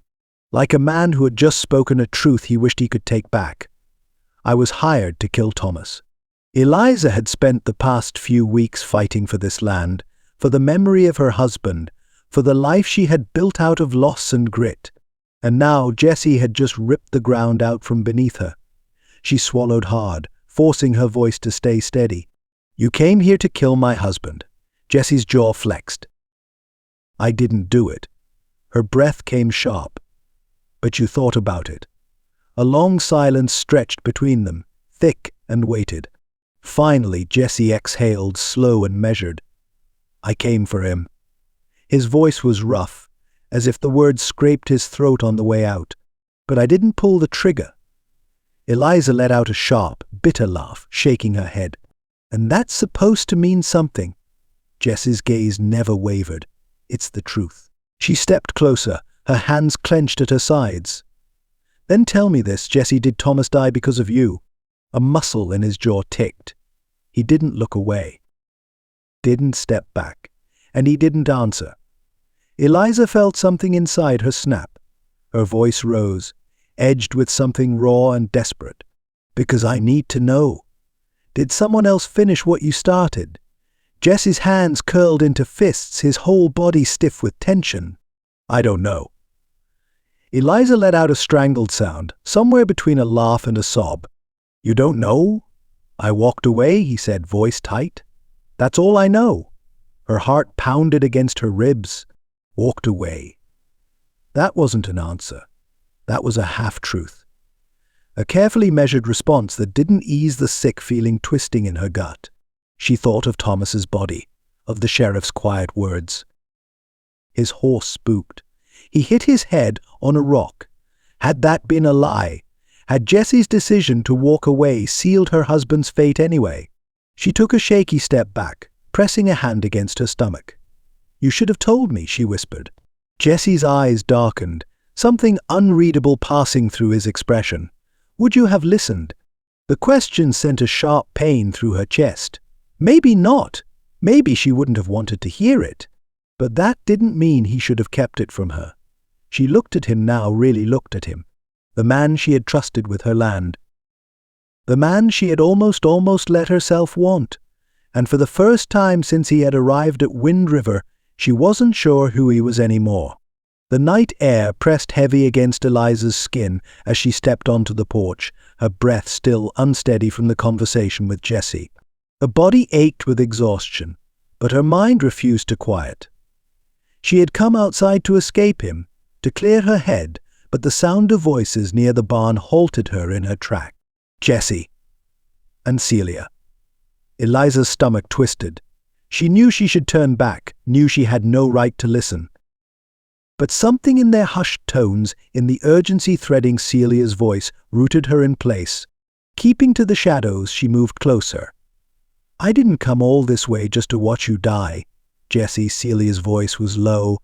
Like a man who had just spoken a truth he wished he could take back. "I was hired to kill Thomas." Eliza had spent the past few weeks fighting for this land, for the memory of her husband, for the life she had built out of loss and grit. And now Jesse had just ripped the ground out from beneath her. She swallowed hard, forcing her voice to stay steady. "You came here to kill my husband." Jesse's jaw flexed. "I didn't do it." Her breath came sharp. "But you thought about it." A long silence stretched between them, thick and weighted. Finally, Jesse exhaled, slow and measured. "I came for him." His voice was rough, as if the words scraped his throat on the way out. "But I didn't pull the trigger." Eliza let out a sharp, bitter laugh, shaking her head. "And that's supposed to mean something." Jess's gaze never wavered. "It's the truth." She stepped closer, her hands clenched at her sides. "Then tell me this, Jesse, did Thomas die because of you?" A muscle in his jaw ticked. He didn't look away, didn't step back, and he didn't answer. Eliza felt something inside her snap. Her voice rose, edged with something raw and desperate. "Because I need to know. Did someone else finish what you started?" Jesse's hands curled into fists, his whole body stiff with tension. "I don't know." Eliza let out a strangled sound, somewhere between a laugh and a sob. "You don't know?" "I walked away," he said, voice tight. "That's all I know." Her heart pounded against her ribs. Walked away. That wasn't an answer. That was a half-truth. A carefully measured response that didn't ease the sick feeling twisting in her gut. She thought of Thomas's body, of the sheriff's quiet words. His horse spooked. He hit his head on a rock. Had that been a lie? Had Jesse's decision to walk away sealed her husband's fate anyway? She took a shaky step back, pressing a hand against her stomach. "You should have told me," she whispered. Jesse's eyes darkened, something unreadable passing through his expression. "Would you have listened?" The question sent a sharp pain through her chest. Maybe not. Maybe she wouldn't have wanted to hear it. But that didn't mean he should have kept it from her. She looked at him now, really looked at him. The man she had trusted with her land. The man she had almost let herself want. And for the first time since he had arrived at Wind River, she wasn't sure who he was anymore. The night air pressed heavy against Eliza's skin as she stepped onto the porch, her breath still unsteady from the conversation with Jesse. Her body ached with exhaustion, but her mind refused to quiet. She had come outside to escape him, to clear her head, but the sound of voices near the barn halted her in her track. Jessie. And Celia. Eliza's stomach twisted. She knew she should turn back, knew she had no right to listen. But something in their hushed tones, in the urgency threading Celia's voice, rooted her in place. Keeping to the shadows, she moved closer. "I didn't come all this way just to watch you die." Celia's voice was low,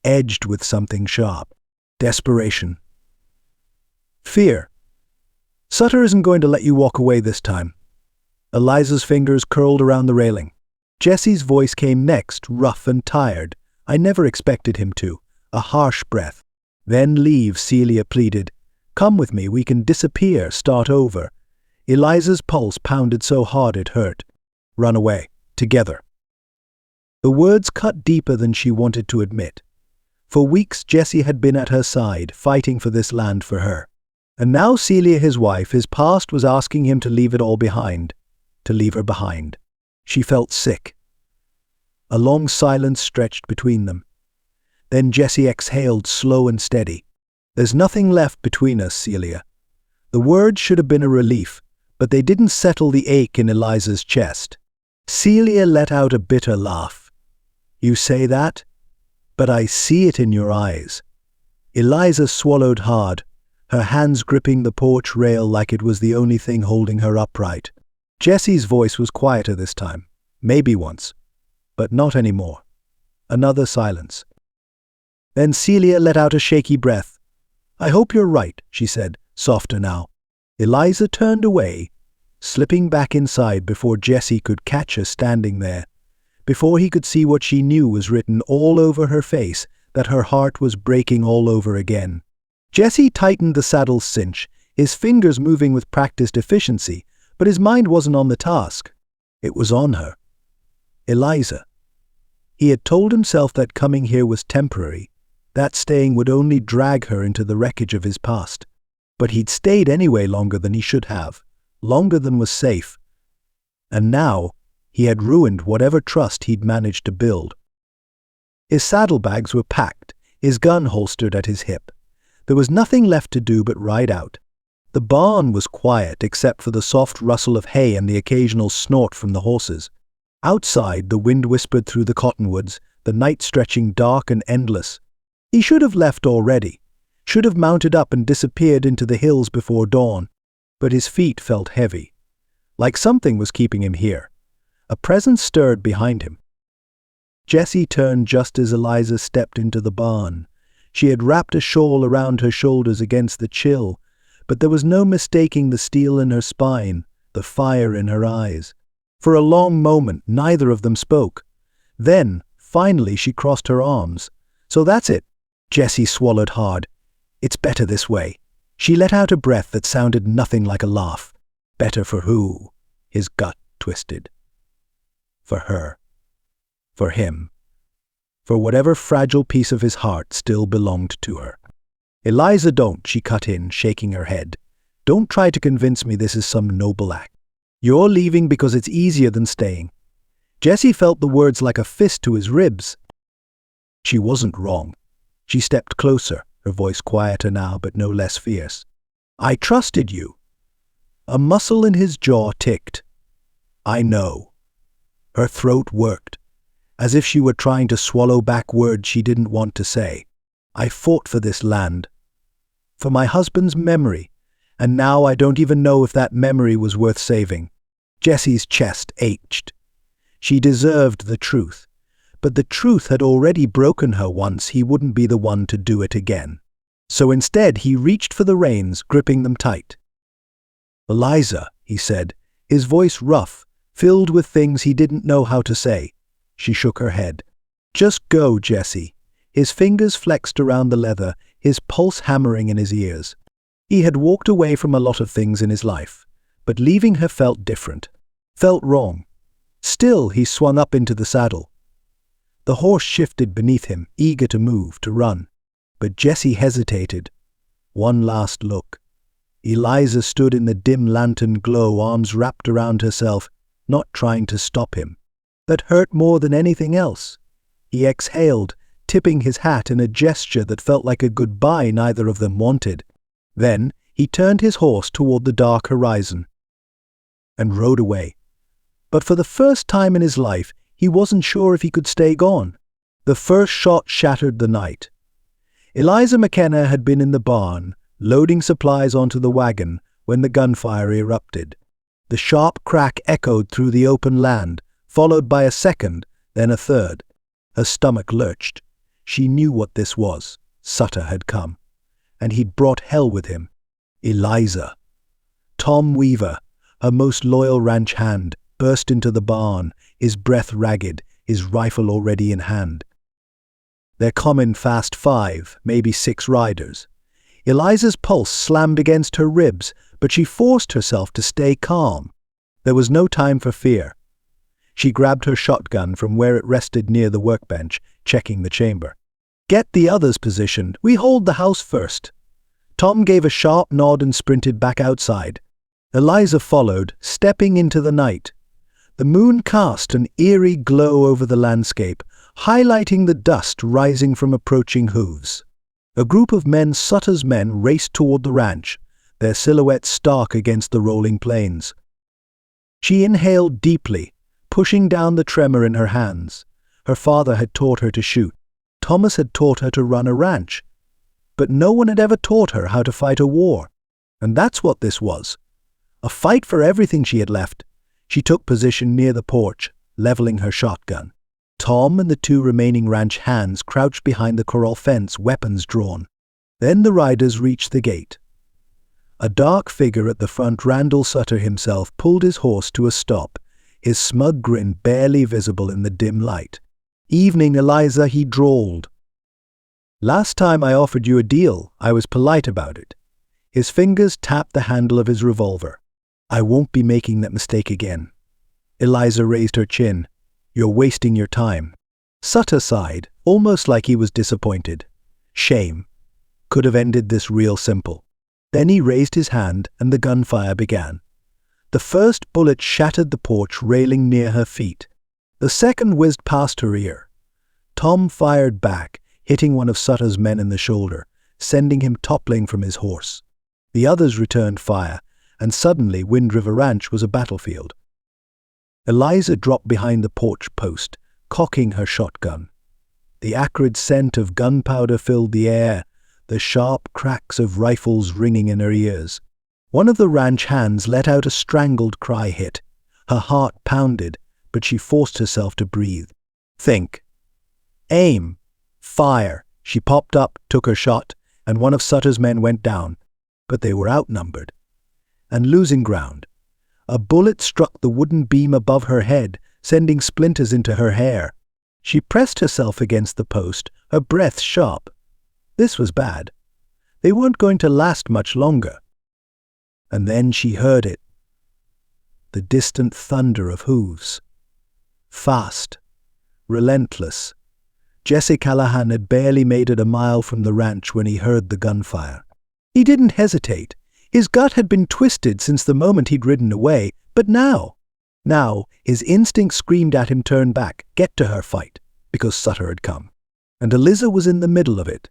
edged with something sharp. Desperation. Fear. "Sutter isn't going to let you walk away this time." Eliza's fingers curled around the railing. Jesse's voice came next, rough and tired. "I never expected him to." A harsh breath. "Then leave," Celia pleaded. "Come with me, we can disappear, start over." Eliza's pulse pounded so hard it hurt. "Run away. Together." The words cut deeper than she wanted to admit. For weeks Jesse had been at her side, fighting for this land for her. And now Celia, his wife, his past, was asking him to leave it all behind. To leave her behind. She felt sick. A long silence stretched between them. Then Jesse exhaled, slow and steady. "There's nothing left between us, Celia." The words should have been a relief, but they didn't settle the ache in Eliza's chest. Celia let out a bitter laugh. "You say that? But I see it in your eyes." Eliza swallowed hard, her hands gripping the porch rail like it was the only thing holding her upright. Jesse's voice was quieter this time. Maybe once. But not anymore. Another silence. Then Celia let out a shaky breath. "I hope you're right," she said, softer now. Eliza turned away, slipping back inside before Jesse could catch her standing there. Before he could see what she knew was written all over her face, that her heart was breaking all over again. Jesse tightened the saddle's cinch, his fingers moving with practiced efficiency, but his mind wasn't on the task. It was on her. Eliza. He had told himself that coming here was temporary, that staying would only drag her into the wreckage of his past. But he'd stayed anyway longer than he should have, longer than was safe. And now, he had ruined whatever trust he'd managed to build. His saddlebags were packed, his gun holstered at his hip. There was nothing left to do but ride out. The barn was quiet except for the soft rustle of hay and the occasional snort from the horses. Outside, the wind whispered through the cottonwoods, the night stretching dark and endless. He should have left already, should have mounted up and disappeared into the hills before dawn, but his feet felt heavy, like something was keeping him here. A presence stirred behind him. Jesse turned just as Eliza stepped into the barn. She had wrapped a shawl around her shoulders against the chill, but there was no mistaking the steel in her spine, the fire in her eyes. For a long moment, neither of them spoke. Then, finally, she crossed her arms. "So that's it." Jesse swallowed hard. "It's better this way." She let out a breath that sounded nothing like a laugh. Better for who? His gut twisted. For her. For him. For whatever fragile piece of his heart still belonged to her. "Eliza, don't," she cut in, shaking her head. "Don't try to convince me this is some noble act. You're leaving because it's easier than staying." Jesse felt the words like a fist to his ribs. She wasn't wrong. She stepped closer, her voice quieter now but no less fierce. "I trusted you." A muscle in his jaw ticked. "I know." Her throat worked, as if she were trying to swallow back words she didn't want to say. "I fought for this land. For my husband's memory, and now I don't even know if that memory was worth saving." Jesse's chest ached. She deserved the truth, but the truth had already broken her once. He wouldn't be the one to do it again. So instead he reached for the reins, gripping them tight. "Eliza," he said, his voice rough, filled with things he didn't know how to say. She shook her head. "Just go, Jesse." His fingers flexed around the leather, his pulse hammering in his ears. He had walked away from a lot of things in his life, but leaving her felt different, felt wrong. Still, he swung up into the saddle. The horse shifted beneath him, eager to move, to run. But Jesse hesitated. One last look. Eliza stood in the dim lantern glow, arms wrapped around herself, not trying to stop him. That hurt more than anything else. He exhaled, tipping his hat in a gesture that felt like a goodbye neither of them wanted. Then, He turned his horse toward the dark horizon and rode away. But for the first time in his life, he wasn't sure if he could stay gone. The first shot shattered the night. Eliza McKenna had been in the barn, loading supplies onto the wagon, when the gunfire erupted. The sharp crack echoed through the open land, followed by a second, then a third. Her stomach lurched. She knew what this was. Sutter had come. And he'd brought hell with him. Eliza. Tom Weaver, her most loyal ranch hand, burst into the barn, his breath ragged, his rifle already in hand. Their common fast 5, maybe 6 riders. Eliza's pulse slammed against her ribs, but she forced herself to stay calm. There was no time for fear. She grabbed her shotgun from where it rested near the workbench, checking the chamber. "Get the others positioned. We hold the house first." Tom gave a sharp nod and sprinted back outside. Eliza followed, stepping into the night. The moon cast an eerie glow over the landscape, highlighting the dust rising from approaching hooves. A group of men, Sutter's men, raced toward the ranch, their silhouettes stark against the rolling plains. She inhaled deeply, pushing down the tremor in her hands. Her father had taught her to shoot. Thomas had taught her to run a ranch. But no one had ever taught her how to fight a war. And that's what this was. A fight for everything she had left. She took position near the porch, leveling her shotgun. Tom and the 2 remaining ranch hands crouched behind the corral fence, weapons drawn. Then the riders reached the gate. A dark figure at the front, Randall Sutter himself, pulled his horse to a stop, his smug grin barely visible in the dim light. "Evening, Eliza," he drawled. "Last time I offered you a deal, I was polite about it." His fingers tapped the handle of his revolver. "I won't be making that mistake again." Eliza raised her chin. "You're wasting your time." Sutter sighed, almost like he was disappointed. Shame. Could have ended this real simple. Then he raised his hand and the gunfire began. The first bullet shattered the porch railing near her feet. The second whizzed past her ear. Tom fired back, hitting one of Sutter's men in the shoulder, sending him toppling from his horse. The others returned fire, and suddenly Wind River Ranch was a battlefield. Eliza dropped behind the porch post, cocking her shotgun. The acrid scent of gunpowder filled the air, the sharp cracks of rifles ringing in her ears. One of the ranch hands let out a strangled cry hit. Her heart pounded, but she forced herself to breathe. Think. Aim. Fire. She popped up, took her shot, and one of Sutter's men went down. But they were outnumbered. And losing ground. A bullet struck the wooden beam above her head, sending splinters into her hair. She pressed herself against the post, her breath sharp. This was bad. They weren't going to last much longer. And then she heard it. The distant thunder of hooves. Fast. Relentless. Jesse Callahan had barely made it a mile from the ranch when he heard the gunfire. He didn't hesitate. His gut had been twisted since the moment he'd ridden away, but now, his instinct screamed at him, turn back, get to her fight, because Sutter had come. And Eliza was in the middle of it.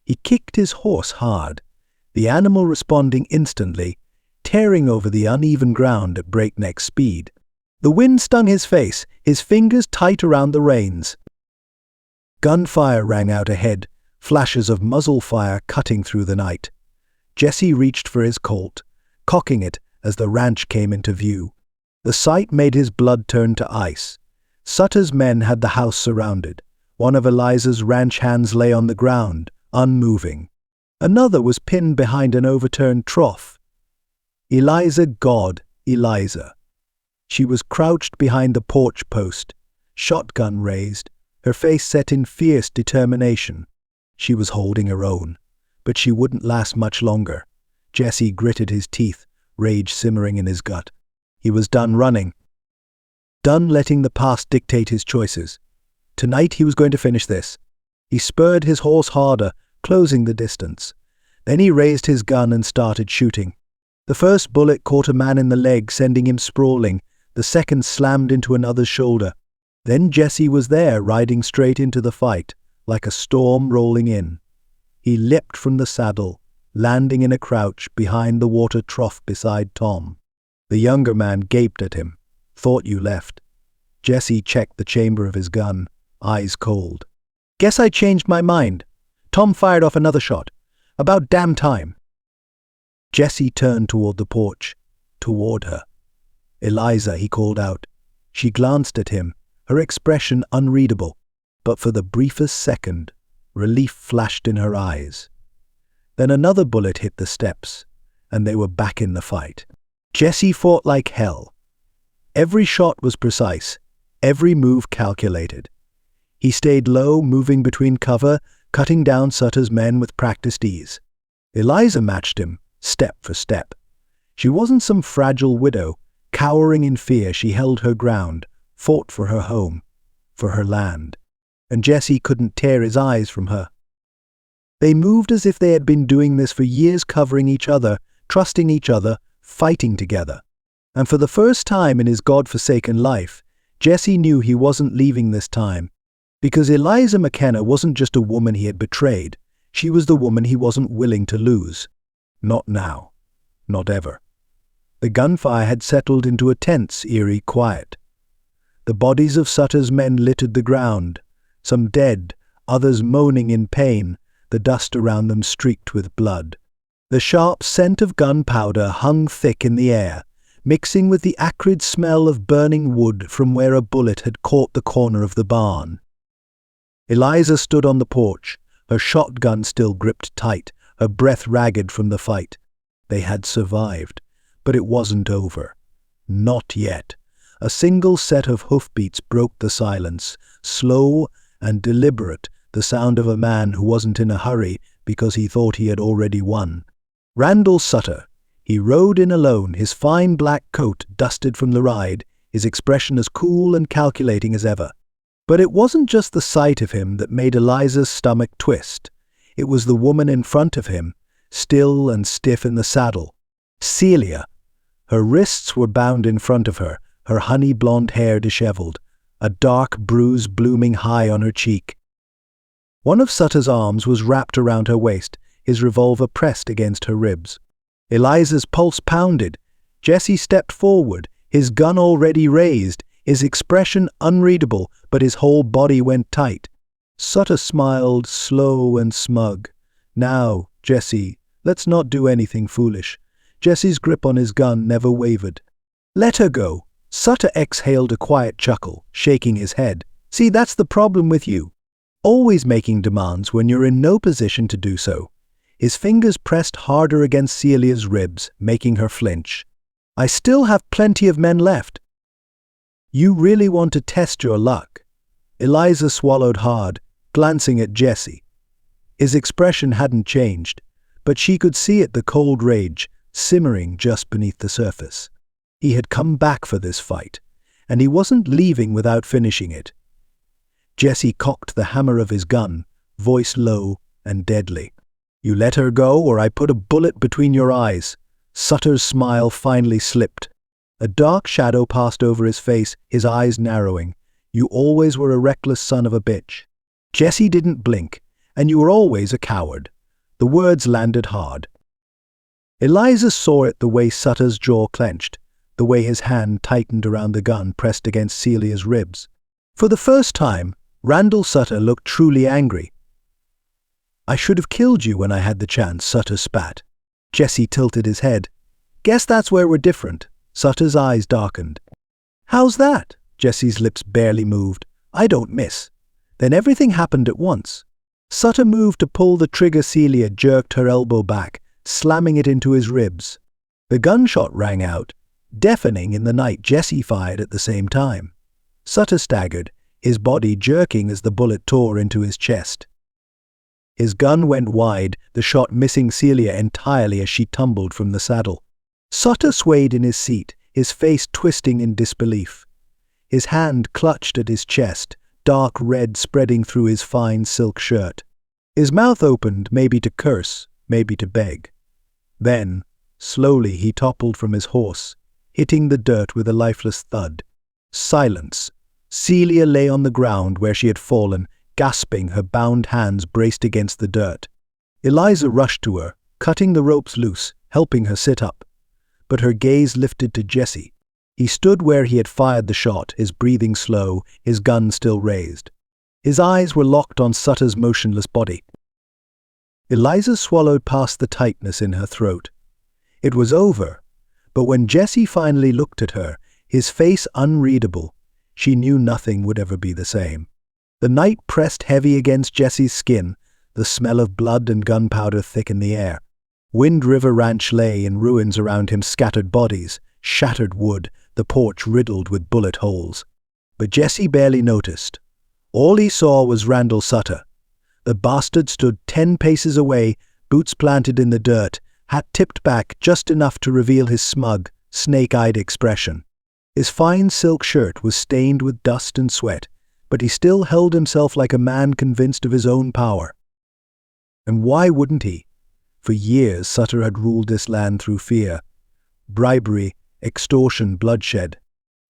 He kicked his horse hard, the animal responding instantly, tearing over the uneven ground at breakneck speed. The wind stung his face, his fingers tight around the reins. Gunfire rang out ahead, flashes of muzzle fire cutting through the night. Jesse reached for his Colt, cocking it as the ranch came into view. The sight made his blood turn to ice. Sutter's men had the house surrounded. One of Eliza's ranch hands lay on the ground, unmoving. Another was pinned behind an overturned trough. Eliza, God, Eliza. She was crouched behind the porch post, shotgun raised, her face set in fierce determination. She was holding her own, but she wouldn't last much longer. Jesse gritted his teeth, rage simmering in his gut. He was done running. Done letting the past dictate his choices. Tonight he was going to finish this. He spurred his horse harder, closing the distance. Then he raised his gun and started shooting. The first bullet caught a man in the leg, sending him sprawling. The second slammed into another's shoulder. Then Jesse was there, riding straight into the fight, like a storm rolling in. He leapt from the saddle, landing in a crouch behind the water trough beside Tom. The younger man gaped at him. "Thought you left." Jesse checked the chamber of his gun, eyes cold. "Guess I changed my mind." Tom fired off another shot. "About damn time." Jesse turned toward the porch, toward her. "Eliza," he called out. She glanced at him, her expression unreadable, but for the briefest second, relief flashed in her eyes. Then another bullet hit the steps, and they were back in the fight. Jesse fought like hell. Every shot was precise, every move calculated. He stayed low, moving between cover, cutting down Sutter's men with practiced ease. Eliza matched him, step for step. She wasn't some fragile widow. Cowering in fear, she held her ground, fought for her home, for her land. And Jesse couldn't tear his eyes from her. They moved as if they had been doing this for years, covering each other, trusting each other, fighting together. And for the first time in his God-forsaken life, Jesse knew he wasn't leaving this time. Because Eliza McKenna wasn't just a woman he had betrayed, she was the woman he wasn't willing to lose. Not now. Not ever. The gunfire had settled into a tense, eerie quiet. The bodies of Sutter's men littered the ground, some dead, others moaning in pain, the dust around them streaked with blood. The sharp scent of gunpowder hung thick in the air, mixing with the acrid smell of burning wood from where a bullet had caught the corner of the barn. Eliza stood on the porch, her shotgun still gripped tight, her breath ragged from the fight. They had survived, but it wasn't over. Not yet. A single set of hoofbeats broke the silence, slow and deliberate, the sound of a man who wasn't in a hurry because he thought he had already won. Randall Sutter. He rode in alone, his fine black coat dusted from the ride, his expression as cool and calculating as ever. But it wasn't just the sight of him that made Eliza's stomach twist. It was the woman in front of him, still and stiff in the saddle. Celia. Her wrists were bound in front of her, her honey blonde hair disheveled, a dark bruise blooming high on her cheek. One of Sutter's arms was wrapped around her waist, his revolver pressed against her ribs. Eliza's pulse pounded. Jesse stepped forward, his gun already raised, his expression unreadable, but his whole body went tight. Sutter smiled, slow and smug. "Now, Jesse, let's not do anything foolish." Jesse's grip on his gun never wavered. "Let her go." Sutter exhaled a quiet chuckle, shaking his head. "See, that's the problem with you. Always making demands when you're in no position to do so." His fingers pressed harder against Celia's ribs, making her flinch. "I still have plenty of men left." "You really want to test your luck?" Eliza swallowed hard, glancing at Jesse. His expression hadn't changed, but she could see it, the cold rage, simmering just beneath the surface. He had come back for this fight, and he wasn't leaving without finishing it. Jesse cocked the hammer of his gun, voice low and deadly. "You let her go, or I put a bullet between your eyes." Sutter's smile finally slipped. A dark shadow passed over his face, his eyes narrowing. "You always were a reckless son of a bitch." Jesse didn't blink. "And you were always a coward." The words landed hard. Eliza saw it, the way Sutter's jaw clenched, the way his hand tightened around the gun pressed against Celia's ribs. For the first time, Randall Sutter looked truly angry. "I should have killed you when I had the chance," Sutter spat. Jesse tilted his head. "Guess that's where we're different." Sutter's eyes darkened. "How's that?" Jesse's lips barely moved. "I don't miss." Then everything happened at once. Sutter moved to pull the trigger. Celia jerked her elbow back, slamming it into his ribs. The gunshot rang out, deafening in the night. Jesse fired at the same time. Sutter staggered, his body jerking as the bullet tore into his chest. His gun went wide, the shot missing Celia entirely as she tumbled from the saddle. Sutter swayed in his seat, his face twisting in disbelief. His hand clutched at his chest, dark red spreading through his fine silk shirt. His mouth opened, maybe to curse, maybe to beg. Then, slowly he toppled from his horse, hitting the dirt with a lifeless thud. Silence. Celia lay on the ground where she had fallen, gasping, her bound hands braced against the dirt. Eliza rushed to her, cutting the ropes loose, helping her sit up. But her gaze lifted to Jesse. He stood where he had fired the shot, his breathing slow, his gun still raised. His eyes were locked on Sutter's motionless body. Eliza swallowed past the tightness in her throat. It was over, but when Jesse finally looked at her, his face unreadable, she knew nothing would ever be the same. The night pressed heavy against Jesse's skin, the smell of blood and gunpowder thick in the air. Wind River Ranch lay in ruins around him, scattered bodies, shattered wood, the porch riddled with bullet holes. But Jesse barely noticed. All he saw was Randall Sutter. The bastard stood 10 paces away, boots planted in the dirt, hat tipped back just enough to reveal his smug, snake-eyed expression. His fine silk shirt was stained with dust and sweat, but he still held himself like a man convinced of his own power. And why wouldn't he? For years Sutter had ruled this land through fear, bribery, extortion, bloodshed.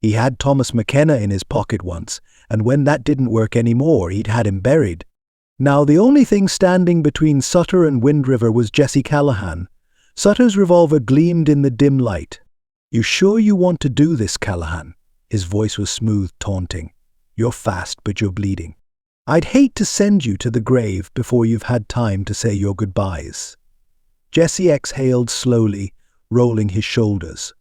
He had Thomas McKenna in his pocket once, and when that didn't work anymore, he'd had him buried. Now the only thing standing between Sutter and Wind River was Jesse Callahan. Sutter's revolver gleamed in the dim light. "You sure you want to do this, Callahan?" His voice was smooth, taunting. "You're fast, but you're bleeding. I'd hate to send you to the grave before you've had time to say your goodbyes." Jesse exhaled slowly, rolling his shoulders.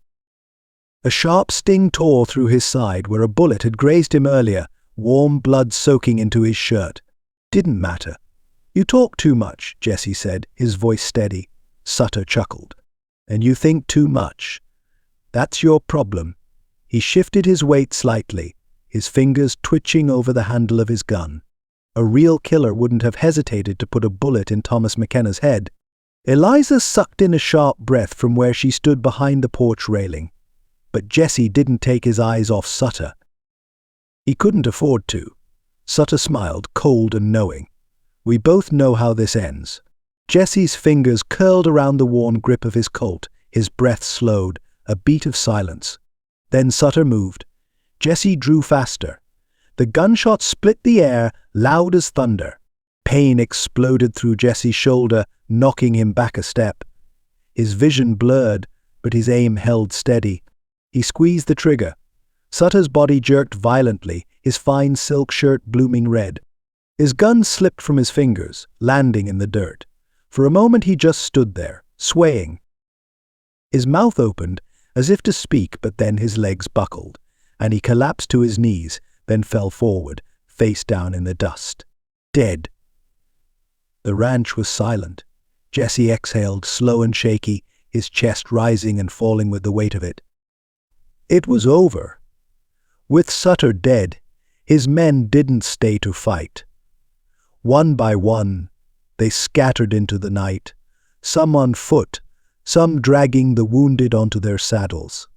A sharp sting tore through his side where a bullet had grazed him earlier, warm blood soaking into his shirt. "Didn't matter. You talk too much," Jesse said, his voice steady. Sutter chuckled. "And you think too much. That's your problem." He shifted his weight slightly, his fingers twitching over the handle of his gun. A real killer wouldn't have hesitated to put a bullet in Thomas McKenna's head. Eliza sucked in a sharp breath from where she stood behind the porch railing. But Jesse didn't take his eyes off Sutter. He couldn't afford to. Sutter smiled, cold and knowing. "We both know how this ends." Jesse's fingers curled around the worn grip of his Colt, his breath slowed, a beat of silence. Then Sutter moved. Jesse drew faster. The gunshot split the air, loud as thunder. Pain exploded through Jesse's shoulder, knocking him back a step. His vision blurred, but his aim held steady. He squeezed the trigger. Sutter's body jerked violently, his fine silk shirt blooming red. His gun slipped from his fingers, landing in the dirt. For a moment he just stood there, swaying. His mouth opened, as if to speak, but then his legs buckled, and he collapsed to his knees, then fell forward, face down in the dust. Dead. The ranch was silent. Jesse exhaled, slow and shaky, his chest rising and falling with the weight of it. It was over. With Sutter dead, his men didn't stay to fight. One by one, they scattered into the night, some on foot, some dragging the wounded onto their saddles.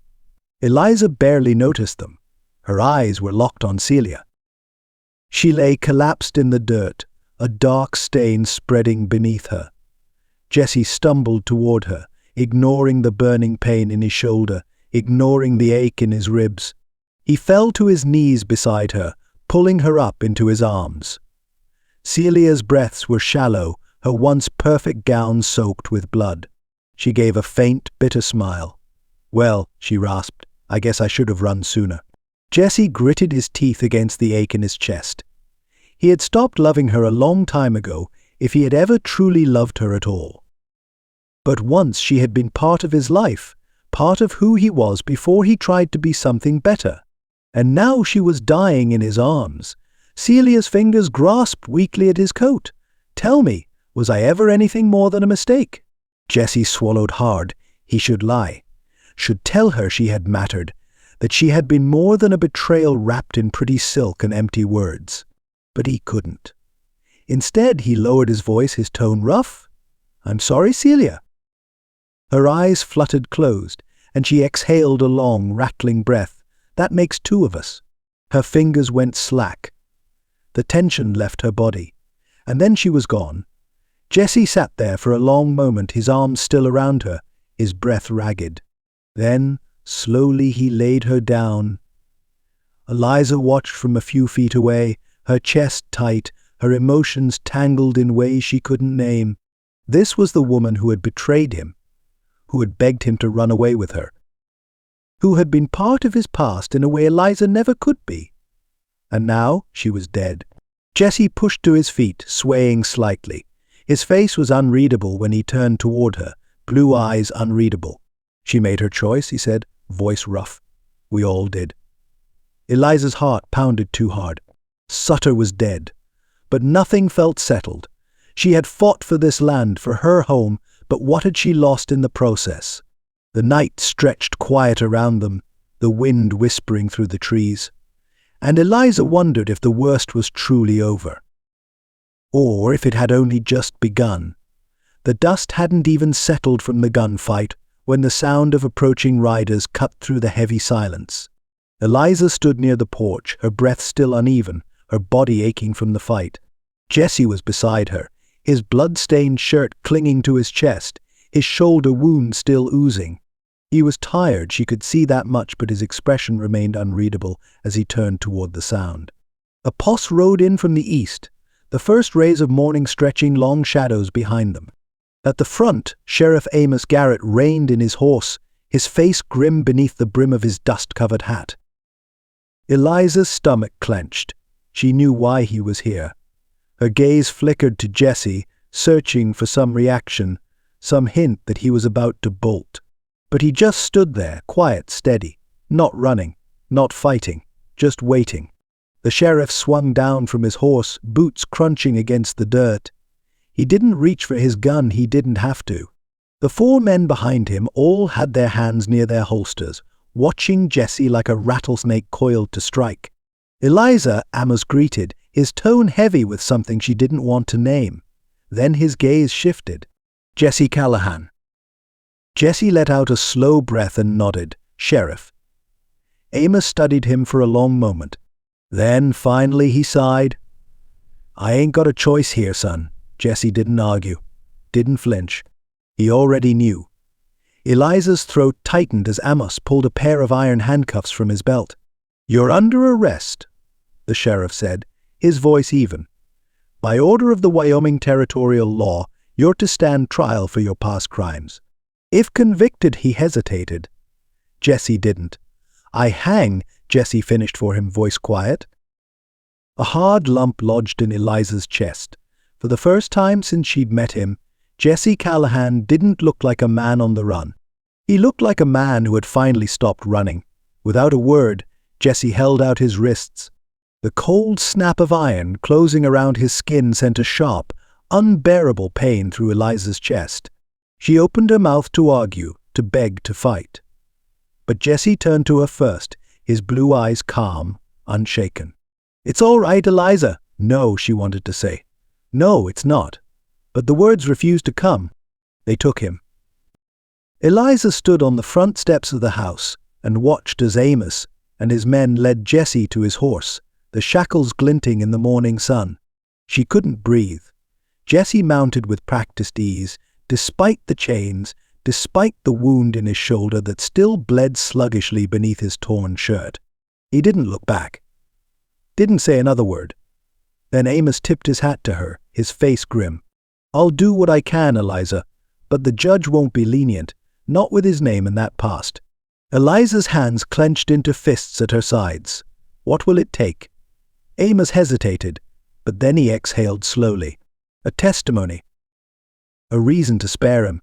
Eliza barely noticed them. Her eyes were locked on Celia. She lay collapsed in the dirt, a dark stain spreading beneath her. Jesse stumbled toward her, ignoring the burning pain in his shoulder, ignoring the ache in his ribs. He fell to his knees beside her, pulling her up into his arms. Celia's breaths were shallow, her once perfect gown soaked with blood. She gave a faint, bitter smile. "Well," she rasped, "I guess I should have run sooner." Jesse gritted his teeth against the ache in his chest. He had stopped loving her a long time ago, if he had ever truly loved her at all. But once she had been part of his life, part of who he was before he tried to be something better. And now she was dying in his arms. Celia's fingers grasped weakly at his coat. "Tell me, was I ever anything more than a mistake?" Jesse swallowed hard. He should lie. Should tell her she had mattered, that she had been more than a betrayal wrapped in pretty silk and empty words. But he couldn't. Instead, he lowered his voice, his tone rough. "I'm sorry, Celia." Her eyes fluttered closed, and she exhaled a long, rattling breath. "That makes two of us." Her fingers went slack. The tension left her body, and then she was gone. Jesse sat there for a long moment, his arms still around her, his breath ragged. Then, slowly he laid her down. Eliza watched from a few feet away, her chest tight, her emotions tangled in ways she couldn't name. This was the woman who had betrayed him, who had begged him to run away with her, who had been part of his past in a way Eliza never could be. And now she was dead. Jesse pushed to his feet, swaying slightly. His face was unreadable when he turned toward her, blue eyes unreadable. "She made her choice," he said, voice rough. "We all did." Eliza's heart pounded too hard. Sutter was dead. But nothing felt settled. She had fought for this land, for her home, but what had she lost in the process? The night stretched quiet around them, the wind whispering through the trees. And Eliza wondered if the worst was truly over. Or if it had only just begun. The dust hadn't even settled from the gunfight when the sound of approaching riders cut through the heavy silence. Eliza stood near the porch, her breath still uneven, her body aching from the fight. Jesse was beside her, his blood-stained shirt clinging to his chest, his shoulder wound still oozing. He was tired, she could see that much, but his expression remained unreadable as he turned toward the sound. A posse rode in from the east, the first rays of morning stretching long shadows behind them. At the front, Sheriff Amos Garrett reined in his horse, his face grim beneath the brim of his dust-covered hat. Eliza's stomach clenched. She knew why he was here. Her gaze flickered to Jesse, searching for some reaction, some hint that he was about to bolt. But he just stood there, quiet, steady, not running, not fighting, just waiting. The sheriff swung down from his horse, boots crunching against the dirt. He didn't reach for his gun, he didn't have to. The four men behind him all had their hands near their holsters, watching Jesse like a rattlesnake coiled to strike. Eliza, Amos greeted, his tone heavy with something she didn't want to name. Then his gaze shifted. "Jesse Callahan." Jesse let out a slow breath and nodded. "Sheriff." Amos studied him for a long moment. Then, finally, he sighed. "I ain't got a choice here, son." Jesse didn't argue, didn't flinch. He already knew. Eliza's throat tightened as Amos pulled a pair of iron handcuffs from his belt. "You're under arrest," the sheriff said, his voice even. "By order of the Wyoming territorial law, you're to stand trial for your past crimes. If convicted," he hesitated. Jesse didn't. "I hang," Jesse finished for him, voice quiet. A hard lump lodged in Eliza's chest. For the first time since she'd met him, Jesse Callahan didn't look like a man on the run. He looked like a man who had finally stopped running. Without a word, Jesse held out his wrists. The cold snap of iron closing around his skin sent a sharp, unbearable pain through Eliza's chest. She opened her mouth to argue, to beg to fight. But Jesse turned to her first, his blue eyes calm, unshaken. "It's all right, Eliza." "No," she wanted to say. "No, it's not." But the words refused to come. They took him. Eliza stood on the front steps of the house and watched as Amos and his men led Jesse to his horse, the shackles glinting in the morning sun. She couldn't breathe. Jesse mounted with practiced ease, despite the chains, despite the wound in his shoulder that still bled sluggishly beneath his torn shirt. He didn't look back. Didn't say another word. Then Amos tipped his hat to her, his face grim. "I'll do what I can, Eliza, but the judge won't be lenient, not with his name in that past." Eliza's hands clenched into fists at her sides. "What will it take?" Amos hesitated, but then he exhaled slowly. "A testimony. A reason to spare him.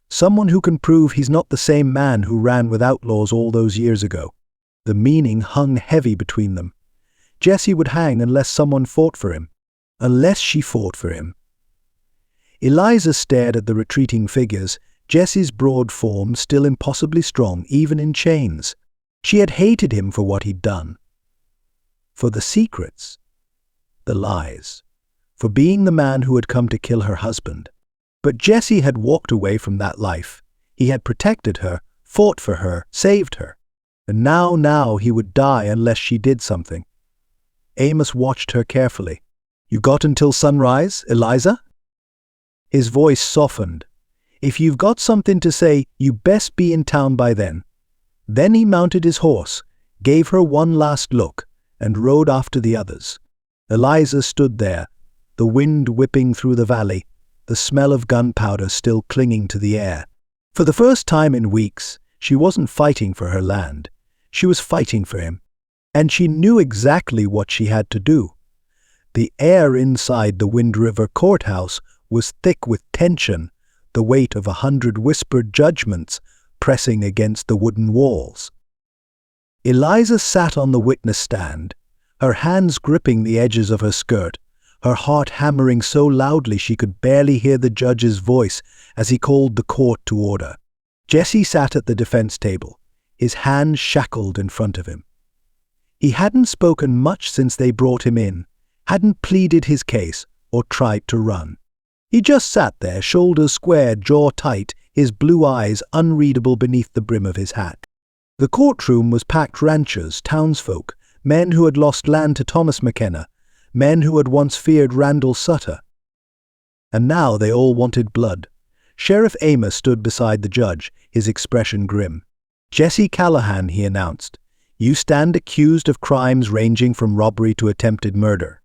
Someone who can prove he's not the same man who ran with outlaws all those years ago." The meaning hung heavy between them. Jesse would hang unless someone fought for him. Unless she fought for him. Eliza stared at the retreating figures, Jesse's broad form still impossibly strong, even in chains. She had hated him for what he'd done. For the secrets. The lies. For being the man who had come to kill her husband. But Jesse had walked away from that life. He had protected her, fought for her, saved her. And now he would die unless she did something. Amos watched her carefully. "You got until sunrise, Eliza?" His voice softened. "If you've got something to say, you best be in town by then." Then he mounted his horse, gave her one last look, and rode after the others. Eliza stood there, the wind whipping through the valley, the smell of gunpowder still clinging to the air. For the first time in weeks, she wasn't fighting for her land. She was fighting for him. And she knew exactly what she had to do. The air inside the Wind River courthouse was thick with tension, the weight of 100 whispered judgments pressing against the wooden walls. Eliza sat on the witness stand, her hands gripping the edges of her skirt, her heart hammering so loudly she could barely hear the judge's voice as he called the court to order. Jesse sat at the defense table, his hands shackled in front of him. He hadn't spoken much since they brought him in, hadn't pleaded his case or tried to run. He just sat there, shoulders squared, jaw tight, his blue eyes unreadable beneath the brim of his hat. The courtroom was packed ranchers, townsfolk, men who had lost land to Thomas McKenna, men who had once feared Randall Sutter. And now they all wanted blood. Sheriff Immerse stood beside the judge, his expression grim. "Jesse Callahan," he announced, "you stand accused of crimes ranging from robbery to attempted murder.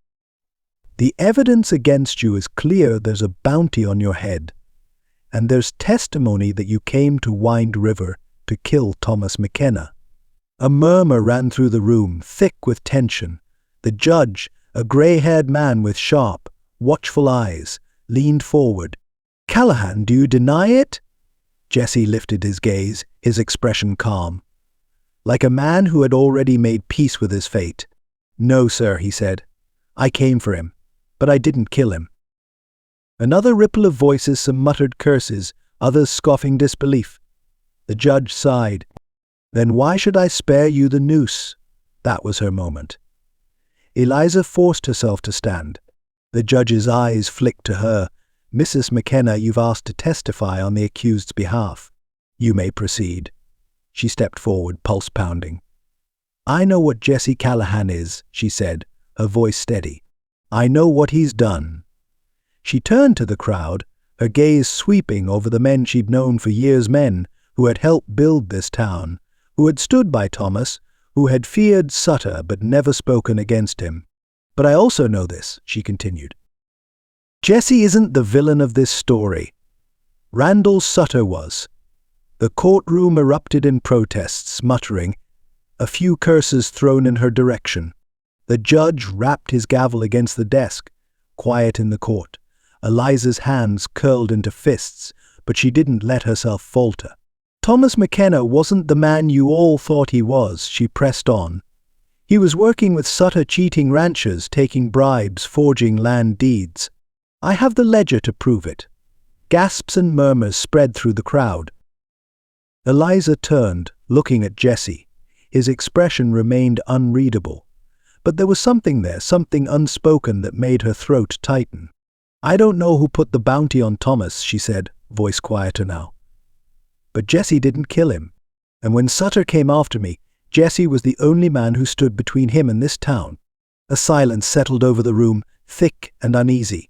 The evidence against you is clear. There's a bounty on your head. And there's testimony that you came to Wind River to kill Thomas McKenna." A murmur ran through the room, thick with tension. The judge, a gray-haired man with sharp, watchful eyes, leaned forward. "Callahan, do you deny it?" Jesse lifted his gaze, his expression calm, like a man who had already made peace with his fate. "No, sir," he said. "I came for him, but I didn't kill him." Another ripple of voices, some muttered curses, others scoffing disbelief. The judge sighed. "Then why should I spare you the noose?" That was her moment. Eliza forced herself to stand. The judge's eyes flicked to her. "Mrs. McKenna, you've asked to testify on the accused's behalf. You may proceed." She stepped forward, pulse pounding. "I know what Jesse Callahan is," she said, her voice steady. "I know what he's done." She turned to the crowd, her gaze sweeping over the men she'd known for years, men who had helped build this town, who had stood by Thomas, who had feared Sutter but never spoken against him. "But I also know this," she continued. "Jesse isn't the villain of this story. Randall Sutter was." The courtroom erupted in protests, muttering, a few curses thrown in her direction. The judge rapped his gavel against the desk, quiet in the court. Eliza's hands curled into fists, but she didn't let herself falter. "Thomas McKenna wasn't the man you all thought he was," she pressed on. "He was working with Sutter, cheating ranchers, taking bribes, forging land deeds. I have the ledger to prove it." Gasps and murmurs spread through the crowd. Eliza turned, looking at Jesse. His expression remained unreadable. But there was something there, something unspoken that made her throat tighten. "I don't know who put the bounty on Thomas," she said, voice quieter now. "But Jesse didn't kill him. And when Sutter came after me, Jesse was the only man who stood between him and this town." A silence settled over the room, thick and uneasy.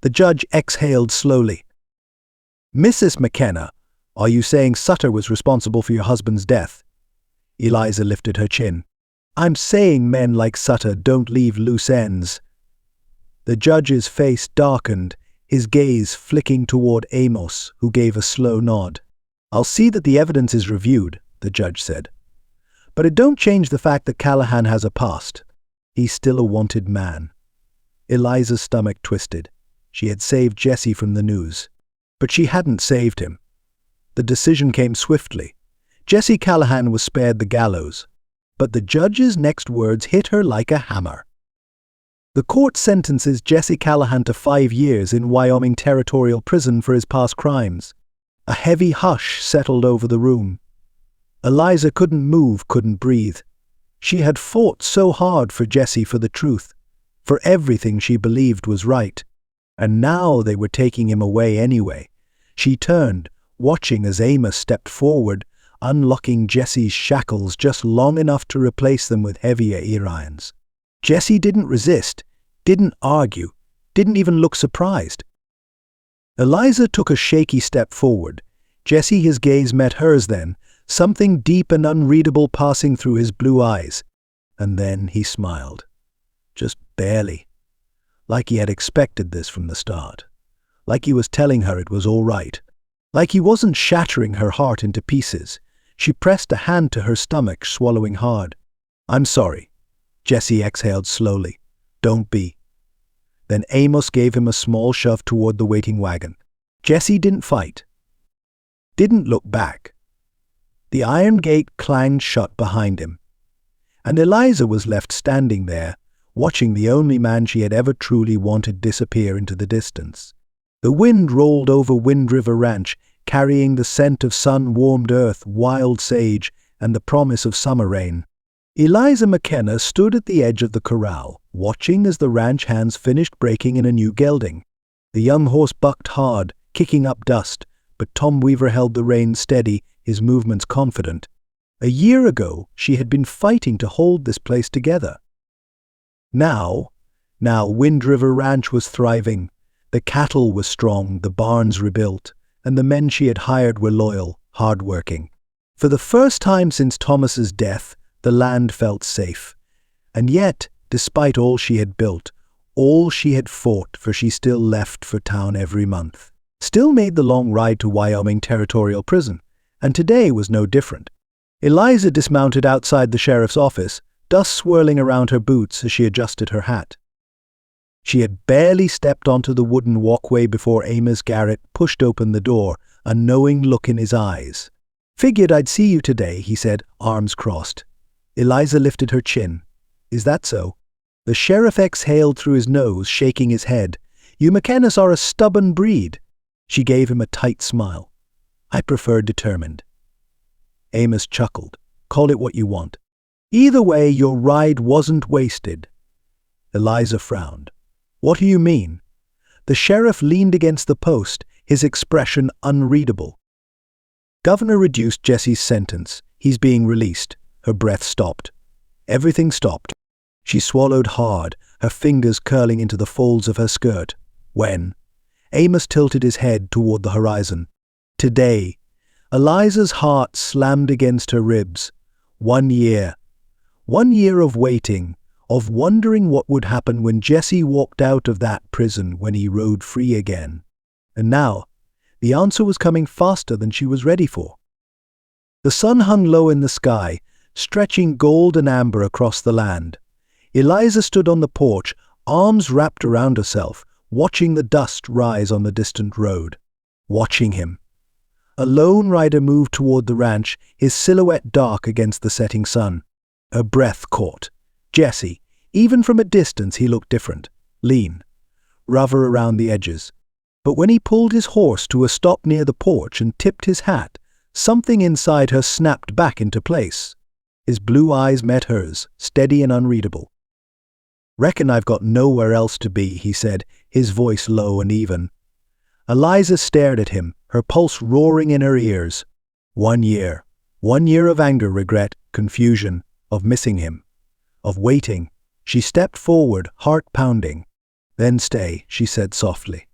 The judge exhaled slowly. "Mrs. McKenna, are you saying Sutter was responsible for your husband's death?" Eliza lifted her chin. "I'm saying men like Sutter don't leave loose ends." The judge's face darkened, his gaze flicking toward Amos, who gave a slow nod. "I'll see that the evidence is reviewed," the judge said. "But it don't change the fact that Callahan has a past. He's still a wanted man." Eliza's stomach twisted. She had saved Jesse from the news. But she hadn't saved him. The decision came swiftly. Jesse Callahan was spared the gallows. But the judge's next words hit her like a hammer. The court sentences Jesse Callahan to 5 years in Wyoming Territorial Prison for his past crimes. A heavy hush settled over the room. Eliza couldn't move, couldn't breathe. She had fought so hard for Jesse, for the truth, for everything she believed was right. And now they were taking him away anyway. She turned, watching as Amos stepped forward, unlocking Jesse's shackles just long enough to replace them with heavier irons. Jesse didn't resist, didn't argue, didn't even look surprised. Eliza took a shaky step forward. Jesse, his gaze met hers then, something deep and unreadable passing through his blue eyes. And then he smiled. Just barely. Like he had expected this from the start. like he was telling her it was all right. Like he wasn't shattering her heart into pieces. She pressed a hand to her stomach, swallowing hard. "I'm sorry." Jessie exhaled slowly. "Don't be." Then Amos gave him a small shove toward the waiting wagon. Jessie didn't fight. Didn't look back. The iron gate clanged shut behind him. And Eliza was left standing there, watching the only man she had ever truly wanted disappear into the distance. The wind rolled over Wind River Ranch, carrying the scent of sun-warmed earth, wild sage, and the promise of summer rain. Eliza McKenna stood at the edge of the corral, watching as the ranch hands finished breaking in a new gelding. The young horse bucked hard, kicking up dust, but Tom Weaver held the reins steady, his movements confident. A year ago, she had been fighting to hold this place together. Now Wind River Ranch was thriving. The cattle were strong, the barns rebuilt, and the men she had hired were loyal, hard-working. For the first time since Thomas's death, the land felt safe. And yet, despite all she had built, all she had fought for, she still left for town every month. Still made the long ride to Wyoming Territorial Prison, and today was no different. Eliza dismounted outside the sheriff's office, dust swirling around her boots as she adjusted her hat. She had barely stepped onto the wooden walkway before Amos Garrett pushed open the door, a knowing look in his eyes. "Figured I'd see you today," he said, arms crossed. Eliza lifted her chin. "Is that so?" The sheriff exhaled through his nose, shaking his head. "You McKennas are a stubborn breed." She gave him a tight smile. "I prefer determined." Amos chuckled. "Call it what you want. Either way, your ride wasn't wasted." Eliza frowned. "What do you mean?" The sheriff leaned against the post, his expression unreadable. "Governor reduced Jessie's sentence. He's being released." Her breath stopped. Everything stopped. She swallowed hard, her fingers curling into the folds of her skirt. "When?" Amos tilted his head toward the horizon. "Today." Eliza's heart slammed against her ribs. 1 year. 1 year of waiting, of wondering what would happen when Jessie walked out of that prison, when he rode free again. And now, the answer was coming faster than she was ready for. The sun hung low in the sky, stretching gold and amber across the land. Eliza stood on the porch, arms wrapped around herself, watching the dust rise on the distant road. Watching him. A lone rider moved toward the ranch, his silhouette dark against the setting sun. Her breath caught. Jessie. Even from a distance he looked different. Lean. Rougher around the edges. But when he pulled his horse to a stop near the porch and tipped his hat, something inside her snapped back into place. His blue eyes met hers, steady and unreadable. "Reckon I've got nowhere else to be," he said, his voice low and even. Eliza stared at him, her pulse roaring in her ears. 1 year. 1 year of anger, regret, confusion, of missing him, of waiting. She stepped forward, heart pounding. "Then stay," she said softly.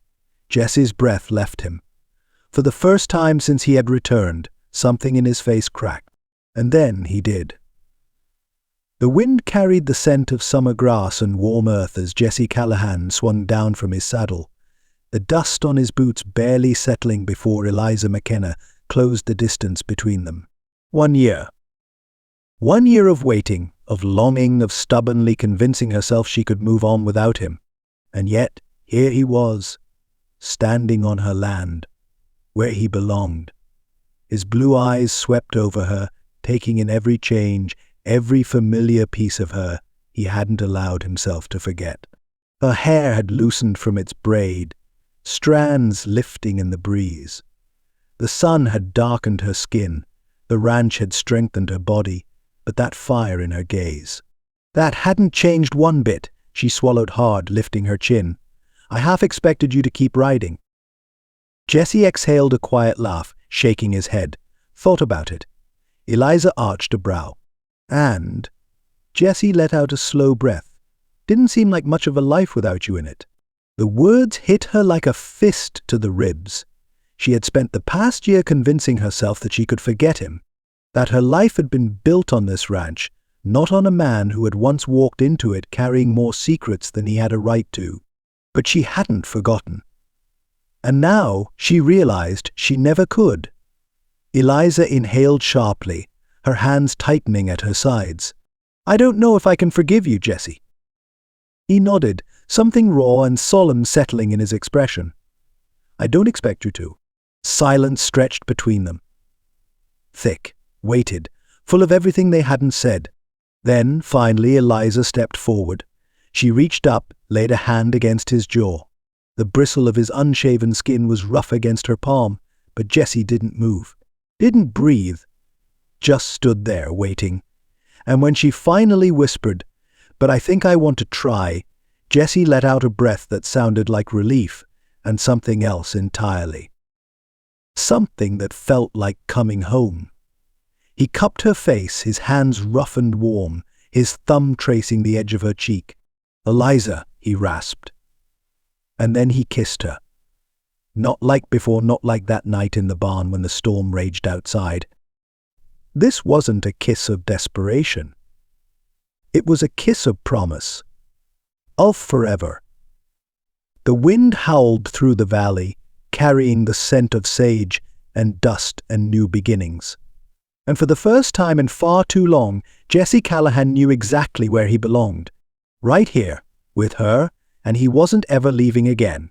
Jessie's breath left him. For the first time since he had returned, something in his face cracked. And then he did. The wind carried the scent of summer grass and warm earth as Jesse Callahan swung down from his saddle, the dust on his boots barely settling before Eliza McKenna closed the distance between them. 1 year. 1 year of waiting, of longing, of stubbornly convincing herself she could move on without him. And yet, here he was, standing on her land, where he belonged. His blue eyes swept over her, taking in every change, every familiar piece of her he hadn't allowed himself to forget. Her hair had loosened from its braid, strands lifting in the breeze. The sun had darkened her skin, the ranch had strengthened her body, but that fire in her gaze. That hadn't changed one bit. She swallowed hard, lifting her chin. "I half expected you to keep riding." Jesse exhaled a quiet laugh, shaking his head. Thought about it. Eliza arched a brow. "And?" Jesse let out a slow breath. "Didn't seem like much of a life without you in it." The words hit her like a fist to the ribs. She had spent the past year convincing herself that she could forget him, that her life had been built on this ranch, not on a man who had once walked into it carrying more secrets than he had a right to. But she hadn't forgotten. And now she realized she never could. Eliza inhaled sharply, her hands tightening at her sides. "I don't know if I can forgive you, Jesse." He nodded, something raw and solemn settling in his expression. "I don't expect you to." Silence stretched between them. Thick, weighted, full of everything they hadn't said. Then, finally, Eliza stepped forward. She reached up, laid a hand against his jaw. The bristle of his unshaven skin was rough against her palm, but Jesse didn't move, didn't breathe, just stood there waiting. And when she finally whispered, "But I think I want to try," Jesse let out a breath that sounded like relief and something else entirely. Something that felt like coming home. He cupped her face, his hands rough and warm, his thumb tracing the edge of her cheek. "Eliza," he rasped. And then he kissed her. Not like before, not like that night in the barn when the storm raged outside. This wasn't a kiss of desperation. It was a kiss of promise. Of forever. The wind howled through the valley, carrying the scent of sage and dust and new beginnings. And for the first time in far too long, Jesse Callahan knew exactly where he belonged. Right here, with her, and he wasn't ever leaving again.